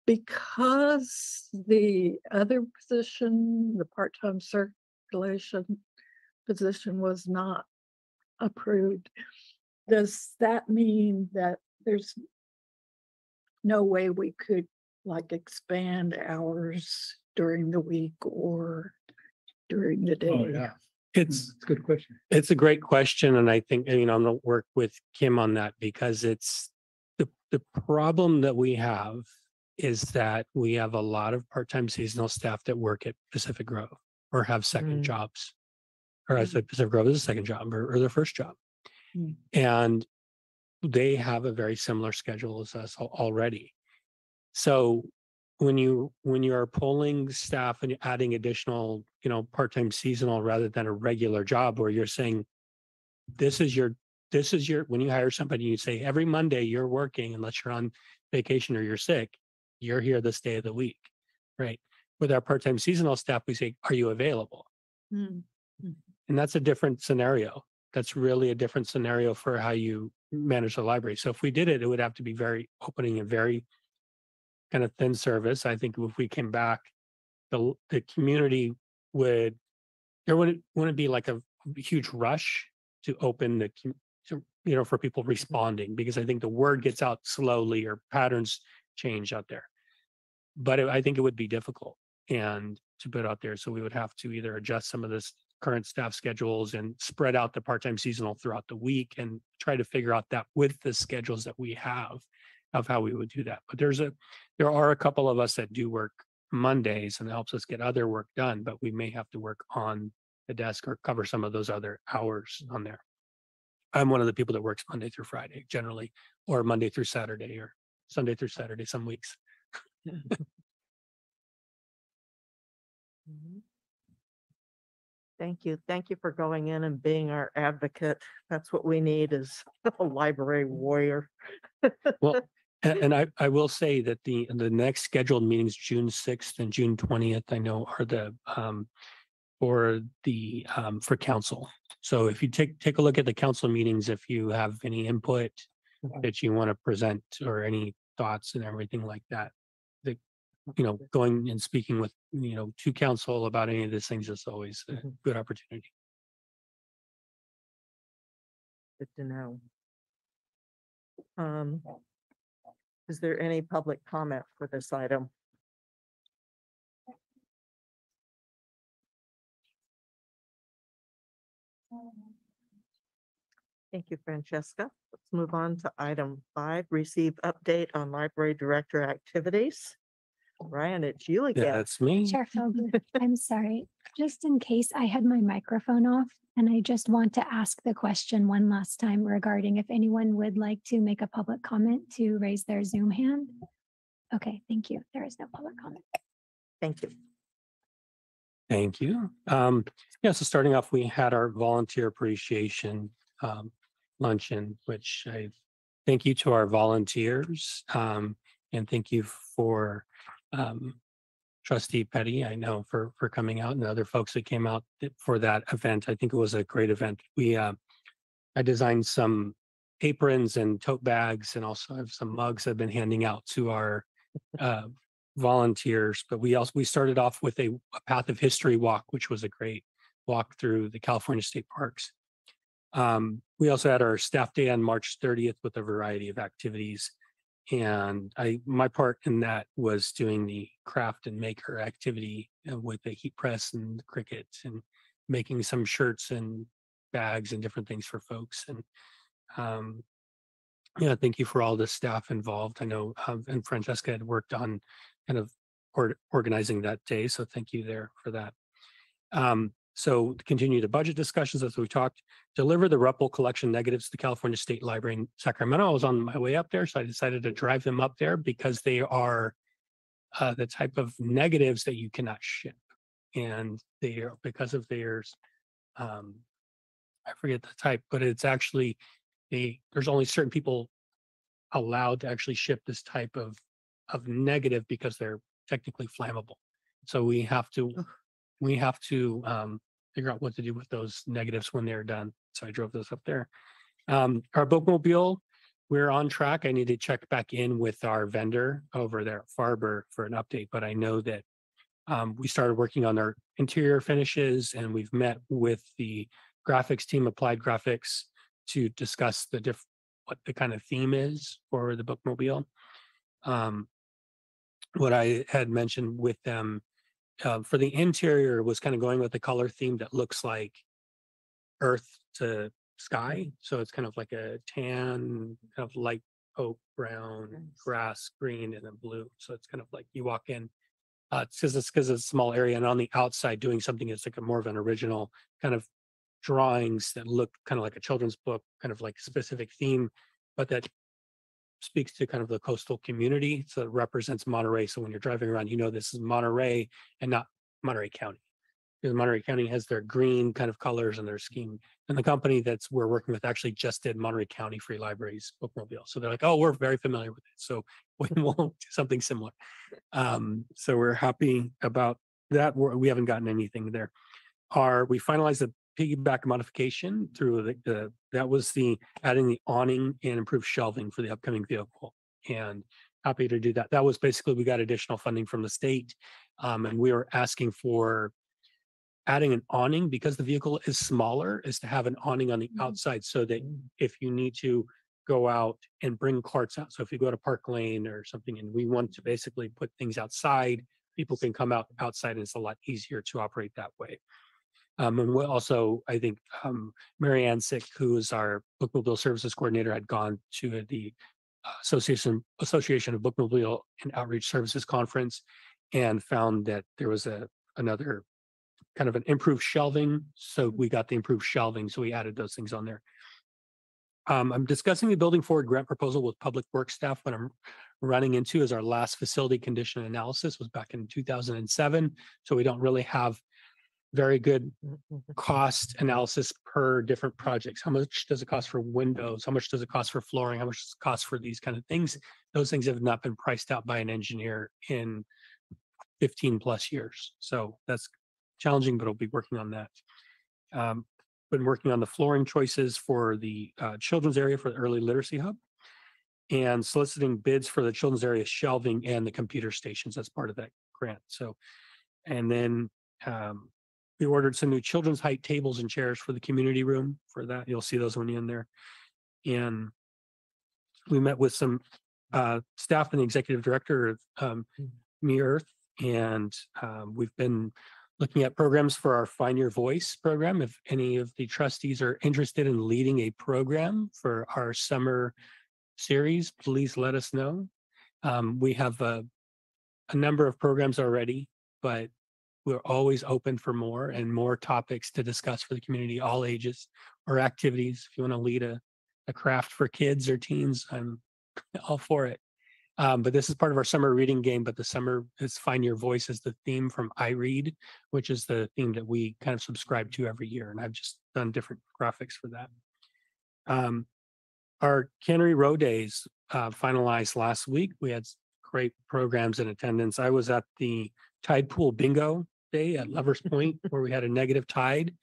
Because the other position, the part-time circulation position, was not approved, does that mean that there's no way we could expand hours during the week or during the day? Oh, yeah. It's, It's a good question. it's a great question. And I think, I'm gonna work with Kim on that because it's the problem that we have is that we have a lot of part-time seasonal staff that work at Pacific Grove or have second Mm. jobs. Or I said Pacific Grove is a second job or their first job. Mm. And they have a very similar schedule as us already. So when you are pulling staff and adding additional, part-time seasonal rather than a regular job where you're saying, this is your, when you hire somebody, you say every Monday you're working unless you're on vacation or you're sick, you're here this day of the week, right? With our part-time seasonal staff, we say, are you available? Mm. And that's a different scenario. That's really a different scenario for how you manage the library. So if we did it, it would have to be opening a very kind of thin service. I think if we came back, the community there wouldn't be like a huge rush to open for people responding, because I think the word gets out slowly or patterns change out there. But I think it would be difficult and to put out there. So we would have to either adjust some of this current staff schedules and spread out the part-time seasonal throughout the week and try to figure out that with the schedules that we have of how we would do that. But there are a couple of us that do work Mondays and it helps us get other work done, but we may have to work on the desk or cover some of those other hours on there. I'm one of the people that works Monday through Friday generally, or Monday through Saturday or Sunday through Saturday some weeks. Mhm. Thank you. Thank you for going in and being our advocate. That's what we need is a library warrior. Well, and I will say that the next scheduled meetings, June 6th and June 20th, I know are for council. So if you take a look at the council meetings, if you have any input that you want to present or any thoughts and everything like that, going and speaking with, to council about any of these things is always a good opportunity. Good to know. Is there any public comment for this item? Thank you, Francesca. Let's move on to item 5, receive update on library director activities. Ryan, it's you Yeah, again. that's me. Chair Feldman, I'm sorry, just in case I had my microphone off, and I just want to ask the question one last time regarding if anyone would like to make a public comment to raise their Zoom hand. Okay, thank you. There is no public comment. Thank you. Thank you. So starting off, we had our volunteer appreciation luncheon, which I thank you to our volunteers, and thank you for Trustee Petty, I know, for coming out, and other folks that came out for that event. I think it was a great event. I designed some aprons and tote bags, and also have some mugs I've been handing out to our volunteers. But we started off with a Path of History walk, which was a great walk through the California state parks. We also had our staff day on March 30th with a variety of activities. And my part in that was doing the craft and maker activity with the heat press and Cricut and making some shirts and bags and different things for folks. And thank you for all the staff involved. I know, and Francesca had worked on kind of organizing that day. So thank you there for that. So to continue the budget discussions, as we talked, deliver the Ruppel collection negatives to the California State Library in Sacramento. I was on my way up there, so I decided to drive them up there because they are the type of negatives that you cannot ship. And they are, because of theirs, I forget the type, but it's actually, there's only certain people allowed to actually ship this type of negative because they're technically flammable. So we have to figure out what to do with those negatives when they're done. So I drove those up there. Our bookmobile, we're on track. I need to check back in with our vendor over there at Farber for an update, but I know that we started working on our interior finishes, and we've met with the graphics team, Applied Graphics, to discuss what the kind of theme is for the bookmobile. What I had mentioned with them for the interior was kind of going with the color theme that looks like earth to sky. So it's kind of like a tan, kind of light oak brown, grass, green, and then blue. So it's kind of like you walk in. It's because it's a small area, and on the outside doing something that's like a more of an original kind of drawings that look kind of like a children's book, kind of like specific theme, but that speaks to kind of the coastal community. So it represents Monterey. So when you're driving around, you know this is Monterey and not Monterey County. Because Monterey County has their green kind of colors and their scheme. And the company that's we're working with actually just did Monterey County Free Libraries bookmobile. So they're like, oh, we're very familiar with it. So we will do something similar. So we're happy about that. We haven't gotten anything there. We finalized the piggyback modification through that was the adding the awning and improved shelving for the upcoming vehicle. And happy to do that. That was basically, we got additional funding from the state. And we were asking for adding an awning because the vehicle is smaller, is to have an awning on the outside so that if you need to go out and bring carts out. So if you go to Park Lane or something and we want to basically put things outside, people can come out outside and it's a lot easier to operate that way. And we also, I think, Mary Ann Sick, who is our bookmobile services coordinator, had gone to the Association of Bookmobile and Outreach Services conference and found that there was another kind of an improved shelving. So we got the improved shelving. So we added those things on there. I'm discussing the building forward grant proposal with public works staff. What I'm running into is our last facility condition analysis was back in 2007. So we don't really have very good cost analysis per different projects. How much does it cost for windows? How much does it cost for flooring? How much does it cost for these kind of things? Those things have not been priced out by an engineer in 15 plus years. So that's challenging, but I'll be working on that. Been working on the flooring choices for the children's area for the early literacy hub and soliciting bids for the children's area shelving and the computer stations as part of that grant. So, and then we ordered some new children's height tables and chairs for the community room for that. You'll see those when you're in there. And we met with some staff and the executive director of Me Earth. And we've been looking at programs for our Find Your Voice program. If any of the trustees are interested in leading a program for our summer series, please let us know. We have a number of programs already, but we're always open for more and more topics to discuss for the community, all ages or activities. If you want to lead a craft for kids or teens, I'm all for it. But this is part of our summer reading game, but the summer is Find Your Voice is the theme from I Read, which is the theme that we kind of subscribe to every year. And I've just done different graphics for that. Our Cannery Row Days finalized last week. We had great programs in attendance. I was at the Tide Pool Bingo Day at Lovers Point where we had a negative tide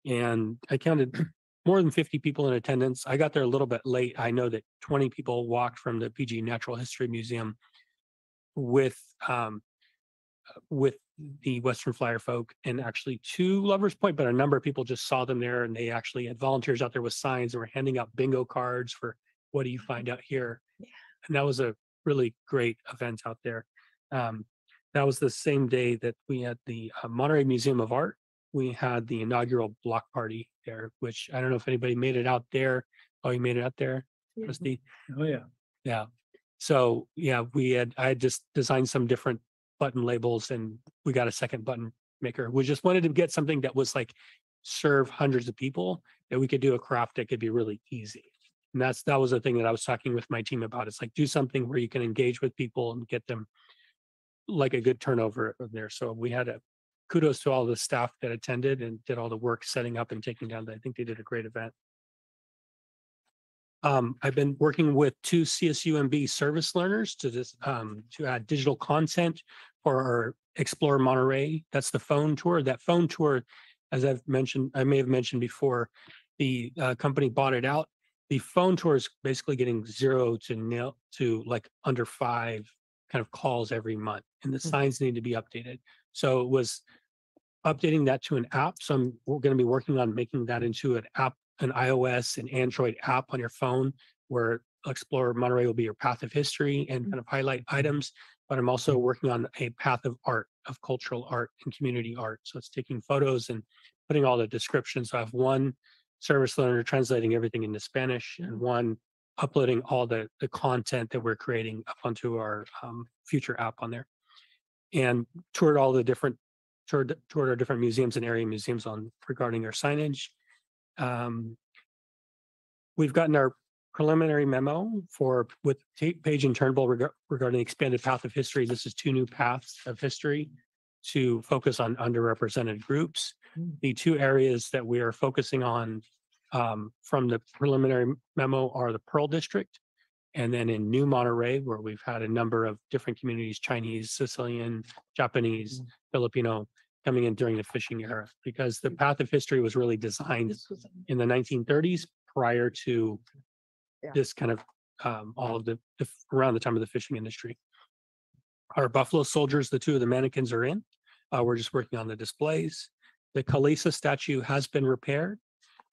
and I counted more than 50 people in attendance. I got there a little bit late. I know that 20 people walked from the PG Natural History Museum with the Western Flyer folk and actually to Lovers Point, but a number of people just saw them there and they actually had volunteers out there with signs and were handing out bingo cards for what do you find out here? And that was a really great event out there. That was the same day that we had the Monterey Museum of Art. We had the inaugural block party there, which I don't know if anybody made it out there. Oh, you made it out there, Trustee? Oh, yeah. Yeah. So yeah, I had just designed some different button labels and we got a second button maker. We just wanted to get something that was like serve hundreds of people that we could do a craft that could be really easy. And that was the thing that I was talking with my team about. It's like do something where you can engage with people and get them like a good turnover there. So we had kudos to all the staff that attended and did all the work setting up and taking down. I think they did a great event. I've been working with 2 CSUMB service learners to add digital content for our Explore Monterey. That's the phone tour. That phone tour, as I may have mentioned before, the company bought it out. The phone tour is basically getting 0 to nil to like under 5 kind of calls every month, and the signs need to be updated. So it was updating that to an app. So we're going to be working on making that into an app, an iOS and Android app on your phone, where Explore Monterey will be your path of history and kind of highlight items. But I'm also working on a path of art, of cultural art and community art. So it's taking photos and putting all the descriptions. So I have one service learner translating everything into Spanish, and one uploading all the content that we're creating up onto our future app on there. And toured all the different toured our different museums and area museums on regarding our signage. We've gotten our preliminary memo with Page and Turnbull regarding expanded path of history. This is 2 new paths of history to focus on underrepresented groups. The 2 areas that we are focusing on from the preliminary memo are the Pearl District, and then in New Monterey, where we've had a number of different communities, Chinese, Sicilian, Japanese, Filipino, coming in during the fishing era, because the path of history was really designed in the 1930s prior to this kind of all of the around the time of the fishing industry. Our Buffalo Soldiers, the 2 of the mannequins are in. We're just working on the displays. The Kalisa statue has been repaired.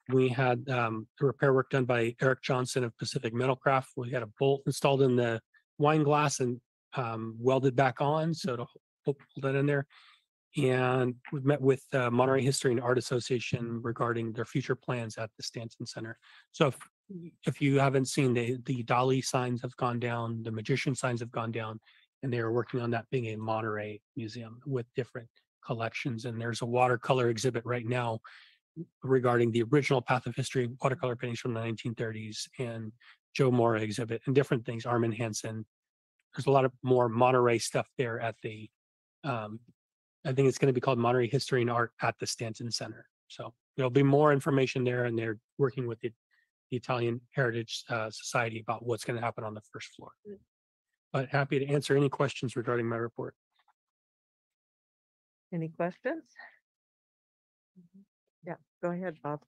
We had the repair work done by Eric Johnson of Pacific Metalcraft. We had a bolt installed in the wine glass and welded back on, so to hold that in there. And we've met with Monterey History and Art Association regarding their future plans at the Stanton Center. So if you haven't seen, the Dali signs have gone down, the magician signs have gone down, and they are working on that being a Monterey museum with different collections. And there's a watercolor exhibit right now regarding the original path of history, watercolor paintings from the 1930s, and Joe Mora exhibit and different things, Armin Hansen. There's a lot of more Monterey stuff there at the I think it's going to be called Monterey History and Art at the Stanton Center. So there'll be more information there, and they're working with the Italian Heritage Society about what's going to happen on the first floor. But happy to answer any questions regarding my report. Any questions? Yeah, go ahead, Bob.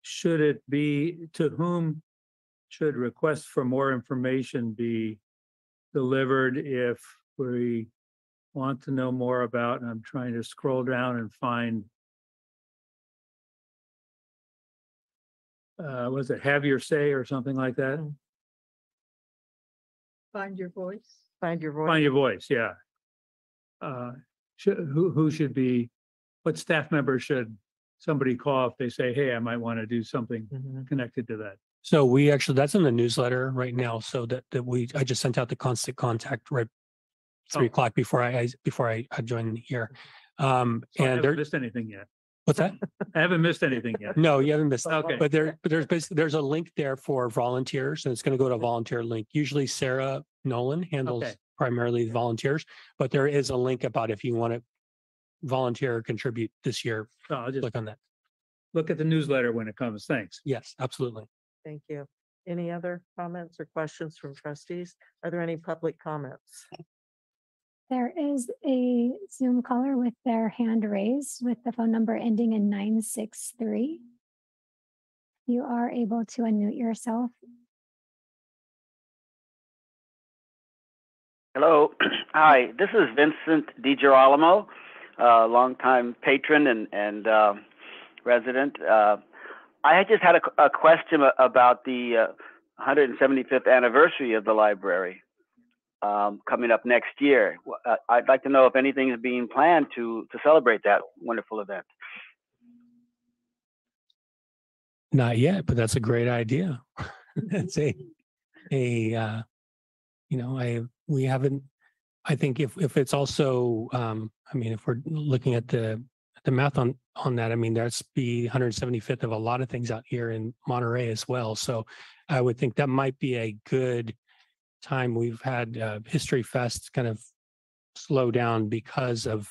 Should it be, to whom should requests for more information be delivered if we want to know more about, and I'm trying to scroll down and find, was it Have Your Say or something like that? Find your voice. Find your voice. Find your voice, yeah. Who should be, what staff member should somebody call if they say, hey, I might want to do something connected to that? So we actually, that's in the newsletter right now. So I just sent out the constant contact right 3 o'clock before I joined here. So I And haven't missed anything yet. what's that? I haven't missed anything yet. No, you haven't missed. Okay. But there's basically, there's a link there for volunteers, and it's going to go to a volunteer link. Usually Sarah Nolan handles Okay. primarily the volunteers, but there is a link about if you want to volunteer or contribute this year, So I'll just click on that. look at the newsletter when it comes. Thanks. Yes, absolutely. Thank you. Any other comments or questions from trustees? Are there any public comments? There is a Zoom caller with their hand raised with the phone number ending in 963. You are able to unmute yourself. Hello. Hi, this is Vincent DiGirolamo, longtime patron and resident. I just had a question about the 175th anniversary of the library coming up next year. I'd like to know if anything is being planned to celebrate that wonderful event. Not yet, but that's a great idea. It's we haven't, I think if it's also, I mean, if we're looking at the math on that, I mean, that's the 175th of a lot of things out here in Monterey as well. So I would think that might be a good time. We've had History Fest kind of slow down because of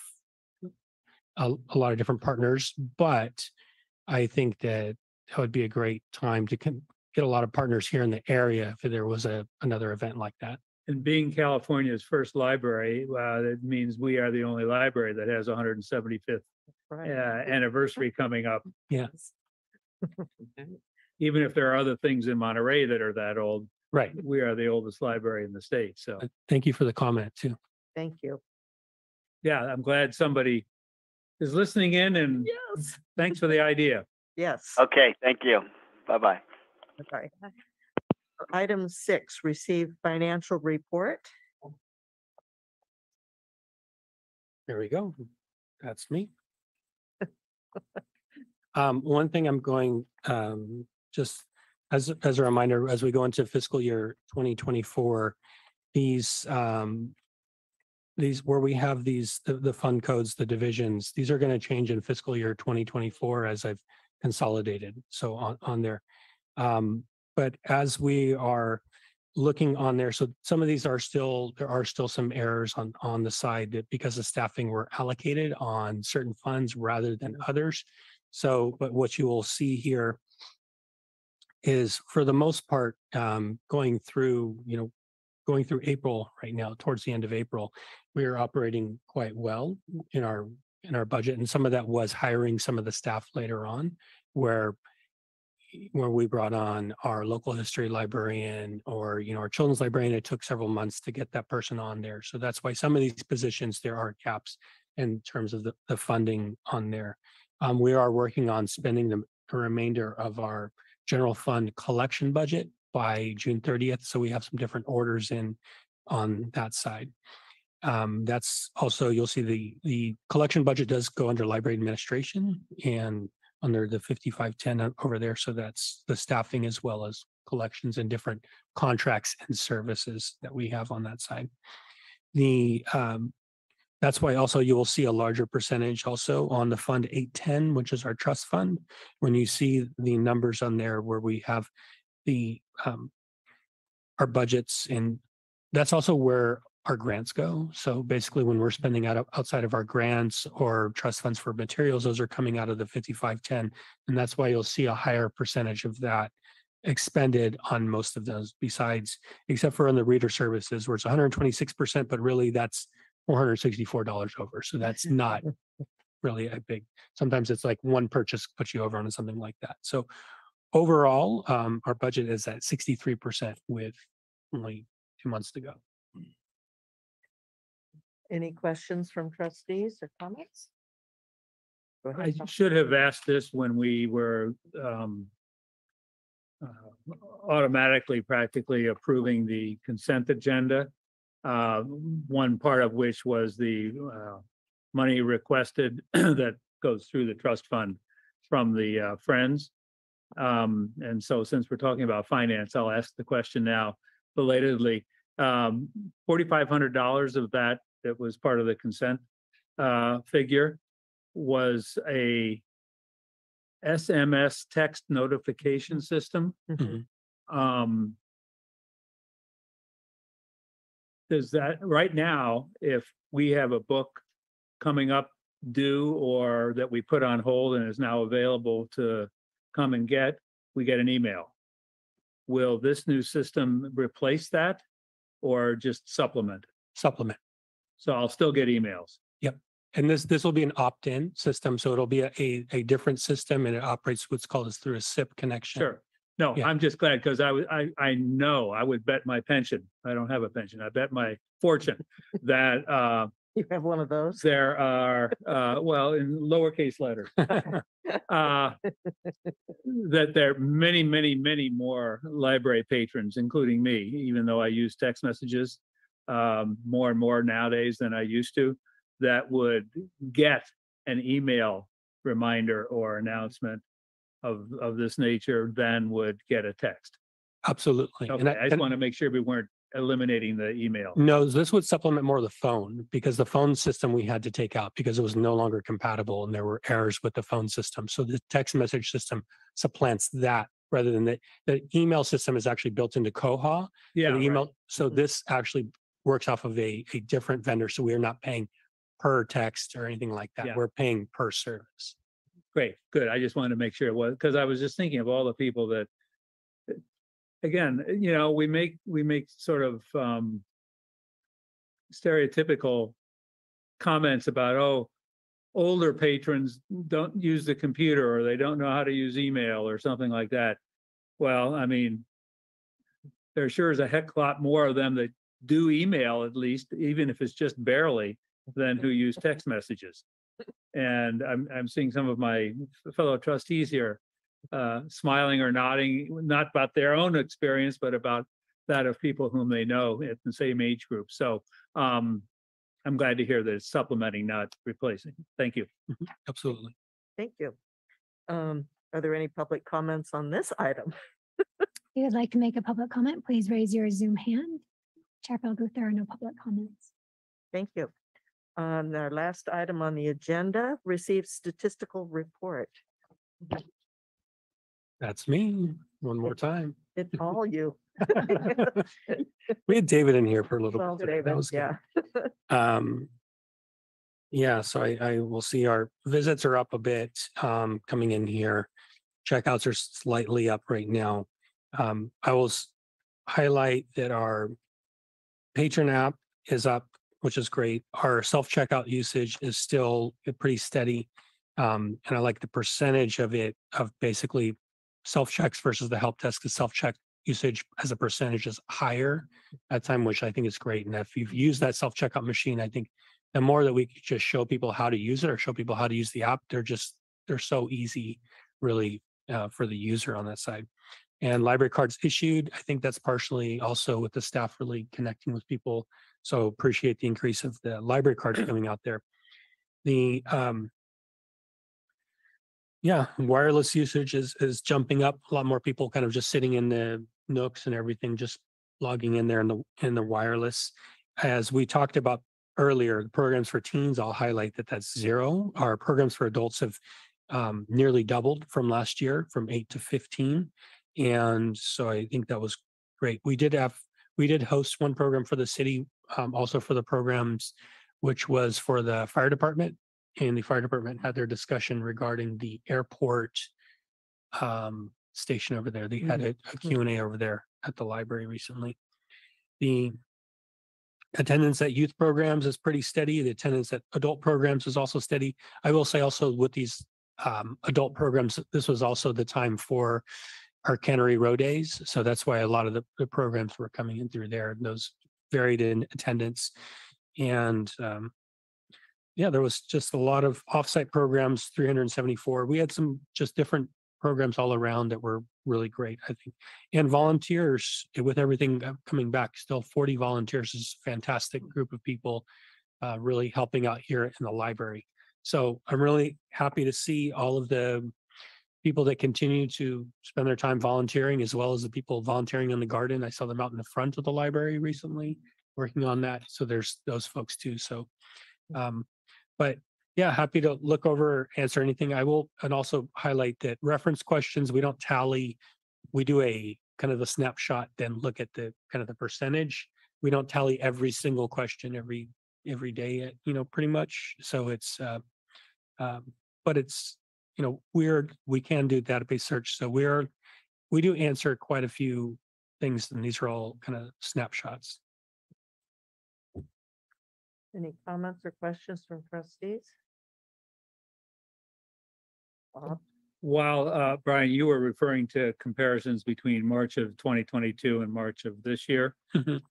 a lot of different partners, but I think that would be a great time to get a lot of partners here in the area if there was another event like that. And being California's first library, that means we are the only library that has 175th Right. anniversary coming up. Yes. Even if there are other things in Monterey that are that old, Right. we are the oldest library in the state. So Thank you for the comment too. Thank you. yeah, I'm glad somebody is listening in, and Yes. thanks for the idea. Yes. Okay, thank you. Bye-bye. Okay. Item 6, receive financial report. There we go. That's me. One thing I'm going, just as a reminder, as we go into fiscal year 2024, these where we have the fund codes, the divisions, these are going to change in fiscal year 2024 as I've consolidated. So on there. But as we are looking on there, so some of these there are still some errors on the side that because the staffing were allocated on certain funds rather than others. So, but what you will see here is for the most part, going through April right now, towards the end of April, we are operating quite well in our budget. And some of that was hiring some of the staff later on, where we brought on our local history librarian or, our children's librarian. It took several months to get that person on there. So that's why some of these positions, there are gaps in terms of the funding on there. We are working on spending the remainder of our general fund collection budget by June 30th. So we have some different orders in on that side. That's also, you'll see the collection budget does go under library administration and under the 5510 over there. So that's the staffing as well as collections and different contracts and services that we have on that side. That's why also you will see a larger percentage also on the fund 810, which is our trust fund. When you see the numbers on there where we have our budgets, and that's also where our grants go. So basically when we're spending outside of our grants or trust funds for materials, those are coming out of the 5510. And that's why you'll see a higher percentage of that expended on most of those except for on the reader services where it's 126%, but really that's $464 over. So that's not really a big, sometimes it's like one purchase puts you over on something like that. So overall, our budget is at 63% with only 2 months to go. Any questions from trustees or comments? Go ahead, I Tom. should have asked this when we were automatically practically approving the consent agenda. One part of which was the money requested that goes through the trust fund from the Friends. And so since we're talking about finance, I'll ask the question now belatedly. $4,500 of that was part of the consent figure was a SMS text notification system. Does that right now, if we have a book coming up due or that we put on hold and is now available to come and get, we get an email. Will this new system replace that or just supplement? Supplement. So I'll still get emails. Yep. And this will be an opt-in system. So it'll be a different system and it operates what's called through a SIP connection. Sure. No, Yeah. I'm just glad because I know I would bet my pension. I don't have a pension. I bet my fortune that You have one of those? there are well in lowercase letters that there are many, many, many more library patrons, including me, even though I use text messages more and more nowadays than I used to, that would get an email reminder or announcement of this nature than would get a text. Absolutely. Okay, I just want to make sure we weren't eliminating the email. No, this would supplement more of the phone because the phone system we had to take out because it was no longer compatible and there were errors with the phone system. So the text message system supplants that rather than the email system is actually built into Koha. Yeah, So the email. right. So this actually works off of a different vendor. So we are not paying per text or anything like that. Yeah. We're paying per service. Great, good. I just wanted to make sure it was, because I was just thinking of all the people that, again, we make sort of stereotypical comments about, older patrons don't use the computer or they don't know how to use email or something like that. Well, I mean, there sure is a heck lot more of them that do email, at least, even if it's just barely, than who use text messages. And I'm seeing some of my fellow trustees here smiling or nodding, not about their own experience, but about that of people whom they know at the same age group. So I'm glad to hear that it's supplementing, not replacing. Thank you. Absolutely. Thank you. Are there any public comments on this item? If you would like to make a public comment, please raise your Zoom hand. Chair Feldguth, there are no public comments. Thank you. Our last item on the agenda, receive statistical report. That's me, one more time. It's all you. We had David in here for a little Well, bit. today. That David, was good. yeah. Yeah, so I will see our visits are up a bit coming in here. Checkouts are slightly up right now. I will highlight that our patron app is up, which is great. Our self-checkout usage is still pretty steady. And I like the percentage of it of basically self-checks versus the help desk. The self-check usage as a percentage is higher at time, which I think is great. And if you've used that self-checkout machine, I think the more that we could just show people how to use it or show people how to use the app, they're so easy really for the user on that side. And library cards issued, I think that's partially also with the staff really connecting with people. So appreciate the increase of the library cards coming out there. The wireless usage is jumping up. A lot more people kind of just sitting in the nooks and everything, just logging in there in the wireless. As we talked about earlier, the programs for teens, I'll highlight that that's 0. Our programs for adults have nearly doubled from last year, from 8 to 15. And so I think that was great. We did host one program for the city, also for the programs, which was for the fire department. And the fire department had their discussion regarding the airport station over there. They had a Q&A over there at the library recently. The attendance at youth programs is pretty steady. The attendance at adult programs is also steady. I will say also with these adult programs, this was also the time for our Cannery Row Days. So that's why a lot of the programs were coming in through there. Those varied in attendance. And there was just a lot of offsite programs, 374. We had some just different programs all around that were really great, I think. And volunteers, with everything coming back, still 40 volunteers is a fantastic group of people really helping out here in the library. So I'm really happy to see all of the people that continue to spend their time volunteering, as well as the people volunteering in the garden. I saw them out in the front of the library recently working on that. So there's those folks too. So, but yeah, happy to look over, answer anything. I will, and also highlight that reference questions, we don't tally. We do a kind of a snapshot, then look at the kind of the percentage. We don't tally every single question every day, pretty much. So it's, but it's, we can do database search. So we do answer quite a few things, and these are all kind of snapshots. Any comments or questions from trustees? Bob? While Brian, you were referring to comparisons between March of 2022 and March of this year.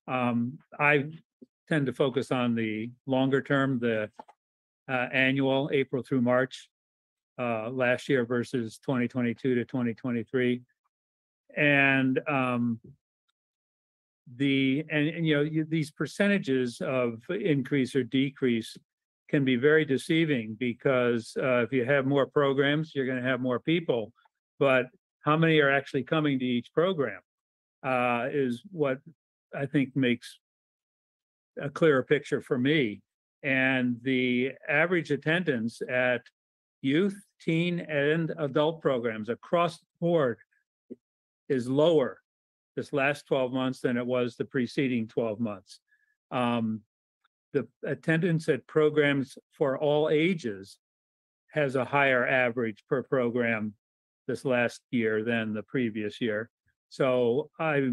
I tend to focus on the longer term, the annual April through March last year versus 2022 to 2023. And these percentages of increase or decrease can be very deceiving, because if you have more programs, you're going to have more people, but how many are actually coming to each program is what I think makes a clearer picture for me. And the average attendance at youth, teen, and adult programs across the board is lower this last 12 months than it was the preceding 12 months. The attendance at programs for all ages has a higher average per program this last year than the previous year. So I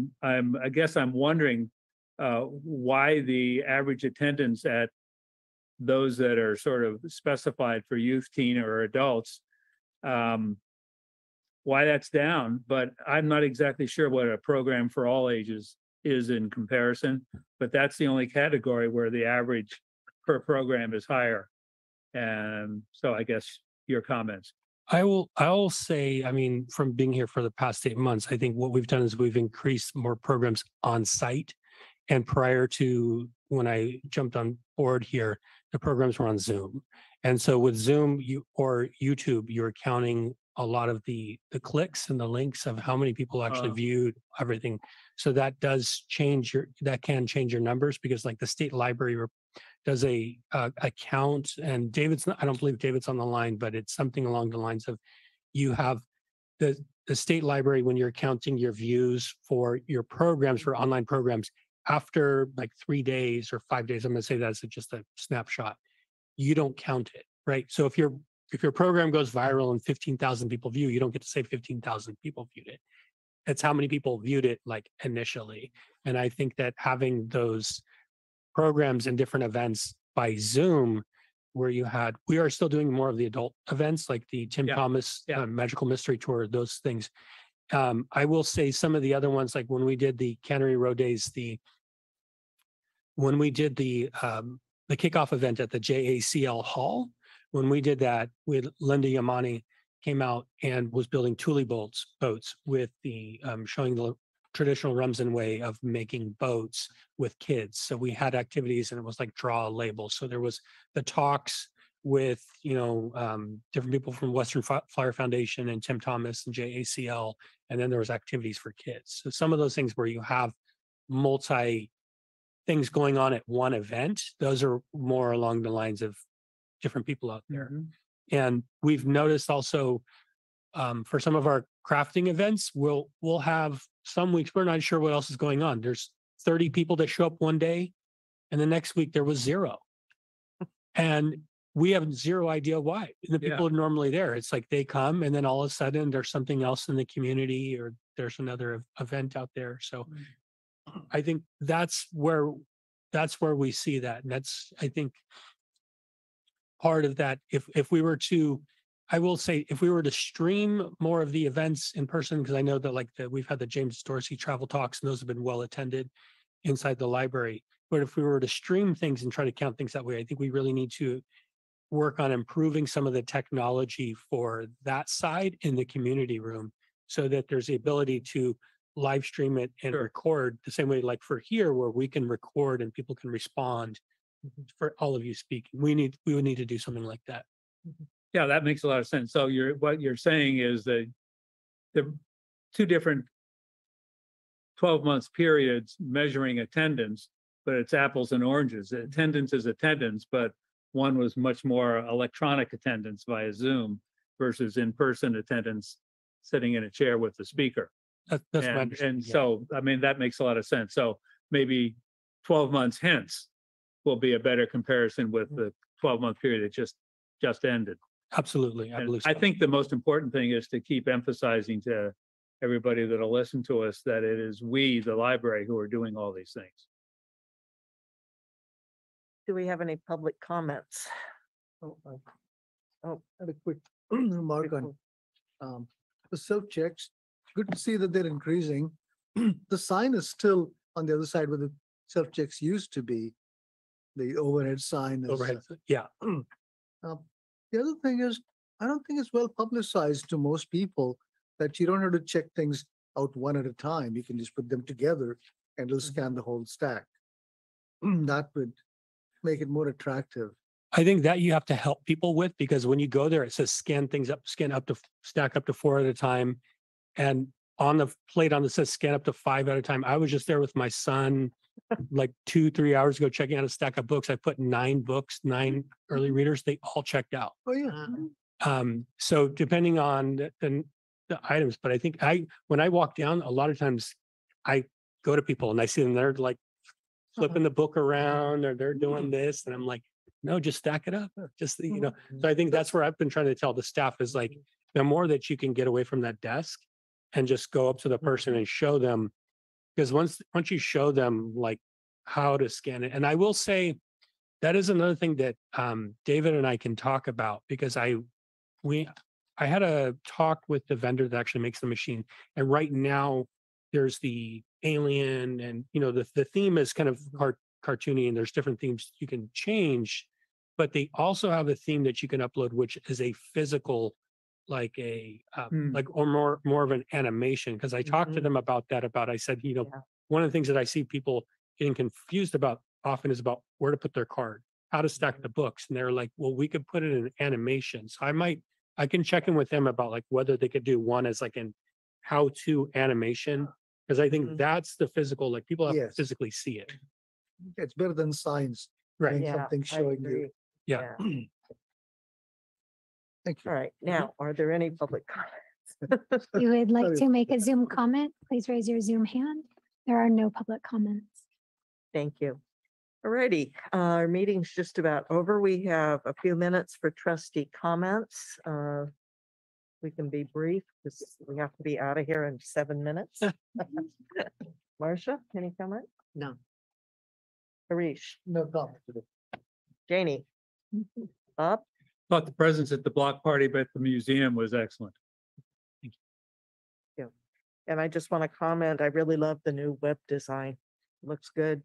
guess I'm wondering why the average attendance at those that are sort of specified for youth, teen, or adults, why that's down, but I'm not exactly sure what a program for all ages is in comparison, but that's the only category where the average per program is higher. And so I guess your comments. I will say, I mean, from being here for the past 8 months, I think what we've done is we've increased more programs on site. And prior to when I jumped on board here, the programs were on Zoom. And so with Zoom or YouTube, you're counting a lot of the clicks and the links of how many people actually Oh. viewed everything. So that does change that can change your numbers, because like the state library does a count, and I don't believe David's on the line, but it's something along the lines of you have the state library, when you're counting your views for your programs, for online programs, after like 3 days or 5 days, I'm going to say that's just a snapshot, you don't count it, right? So if your program goes viral and 15,000 people view, you don't get to say 15,000 people viewed it. It's how many people viewed it like initially. And I think that having those programs and different events by Zoom, where we are still doing more of the adult events, like the Tim Yeah. Thomas Yeah. Magical Mystery Tour, those things. I will say some of the other ones, like when we did the Cannery Row Days, when we did the kickoff event at the JACL Hall, when we did that, with Linda Yamani came out and was building Thule boats with the showing the traditional Rumsen way of making boats with kids. So we had activities, and it was like draw a label. So there was the talks with different people from Western Flyer Foundation and Tim Thomas and JACL, and then there was activities for kids. So some of those things where you have multi things going on at one event, those are more along the lines of different people out there. And we've noticed also for some of our crafting events, we'll have some weeks we're not sure what else is going on. There's 30 people that show up one day, and the next week there was 0. And we have zero idea why. The people are normally there. It's like they come, and then all of a sudden there's something else in the community, or there's another event out there. So I think that's where we see that. And that's, I think, part of that. If we were to, I will say, if we were to stream more of the events in person, because I know that we've had the James Dorsey travel talks, and those have been well attended inside the library. But if we were to stream things and try to count things that way, I think we really need to work on improving some of the technology for that side in the community room, so that there's the ability to live stream it and record the same way, like for here, where we can record and people can respond for all of you speaking. We would need to do something like that. Yeah, that makes a lot of sense. So what you're saying is that the 2 different 12 months periods measuring attendance, but it's apples and oranges. Attendance is attendance, but one was much more electronic attendance via Zoom versus in-person attendance, sitting in a chair with the speaker. That's my understanding, And yeah. so, I mean, that makes a lot of sense. So maybe 12 months hence will be a better comparison with the 12-month period that just ended. Absolutely. I And believe I so. think the most important thing is to keep emphasizing to everybody that'll listen to us that it is we, the library, who are doing all these things. Do we have any public comments? Oh, Oh, I had a quick remark on the self-checks. Good to see that they're increasing. The sign is still on the other side where the self-checks used to be. The overhead sign is. Overhead, yeah. The other thing is, I don't think it's well publicized to most people that you don't have to check things out one at a time. You can just put them together and it'll scan the whole stack. That would make it more attractive. I think that you have to help people with, because when you go there, it says scan up to stack up to 4 at a time. And on the plate on it says scan up to 5 at a time. I was just there with my son like 2-3 hours ago, checking out a stack of books. I put 9 books, 9 early readers. They all checked out. Oh, yeah. So depending on the items, but I think when I walk down, a lot of times I go to people and I see them, they're like flipping the book around, or they're doing this, and I'm like, no, just stack it up. Just, so I think that's where I've been trying to tell the staff is like, the more that you can get away from that desk and just go up to the person and show them, because once you show them like how to scan it. And I will say that is another thing that David and I can talk about, because I had a talk with the vendor that actually makes the machine, and right now there's the alien, and the theme is kind of cartoony, and there's different themes you can change, but they also have a theme that you can upload, which is a physical, like or more of an animation. Because I talked to them about that. I said, one of the things that I see people getting confused about often is about where to put their card, how to stack the books, and they're like, well, we could put it in animation. So I I can check in with them about like whether they could do one as like an how-to animation. Because I think Mhm. that's the physical, like people have to Yes. physically see it. It's better than signs. Right. having Yeah, Something I showing agree. you. Yeah. Thank you. All right, now, are there any public comments? If you would like Sorry. to make a Zoom comment, please raise your Zoom hand. There are no public comments. Thank you. Alrighty, our meeting's just about over. We have a few minutes for trustee comments. We can be brief because we have to be out of here in 7 minutes. Marcia, any comment? No. Harish, No comment today. Janie? Bob? Thought the presence at the block party but at the museum was excellent. And I just want to comment, I really love the new web design. Looks good.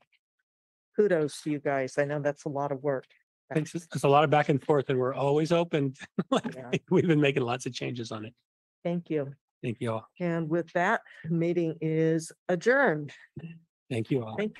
Kudos to you guys. I know that's a lot of work. Thanks. It's a lot of back and forth and we're always open. Yeah. We've been making lots of changes on it. Thank you. Thank you all. And with that, meeting is adjourned. Thank you all. Thank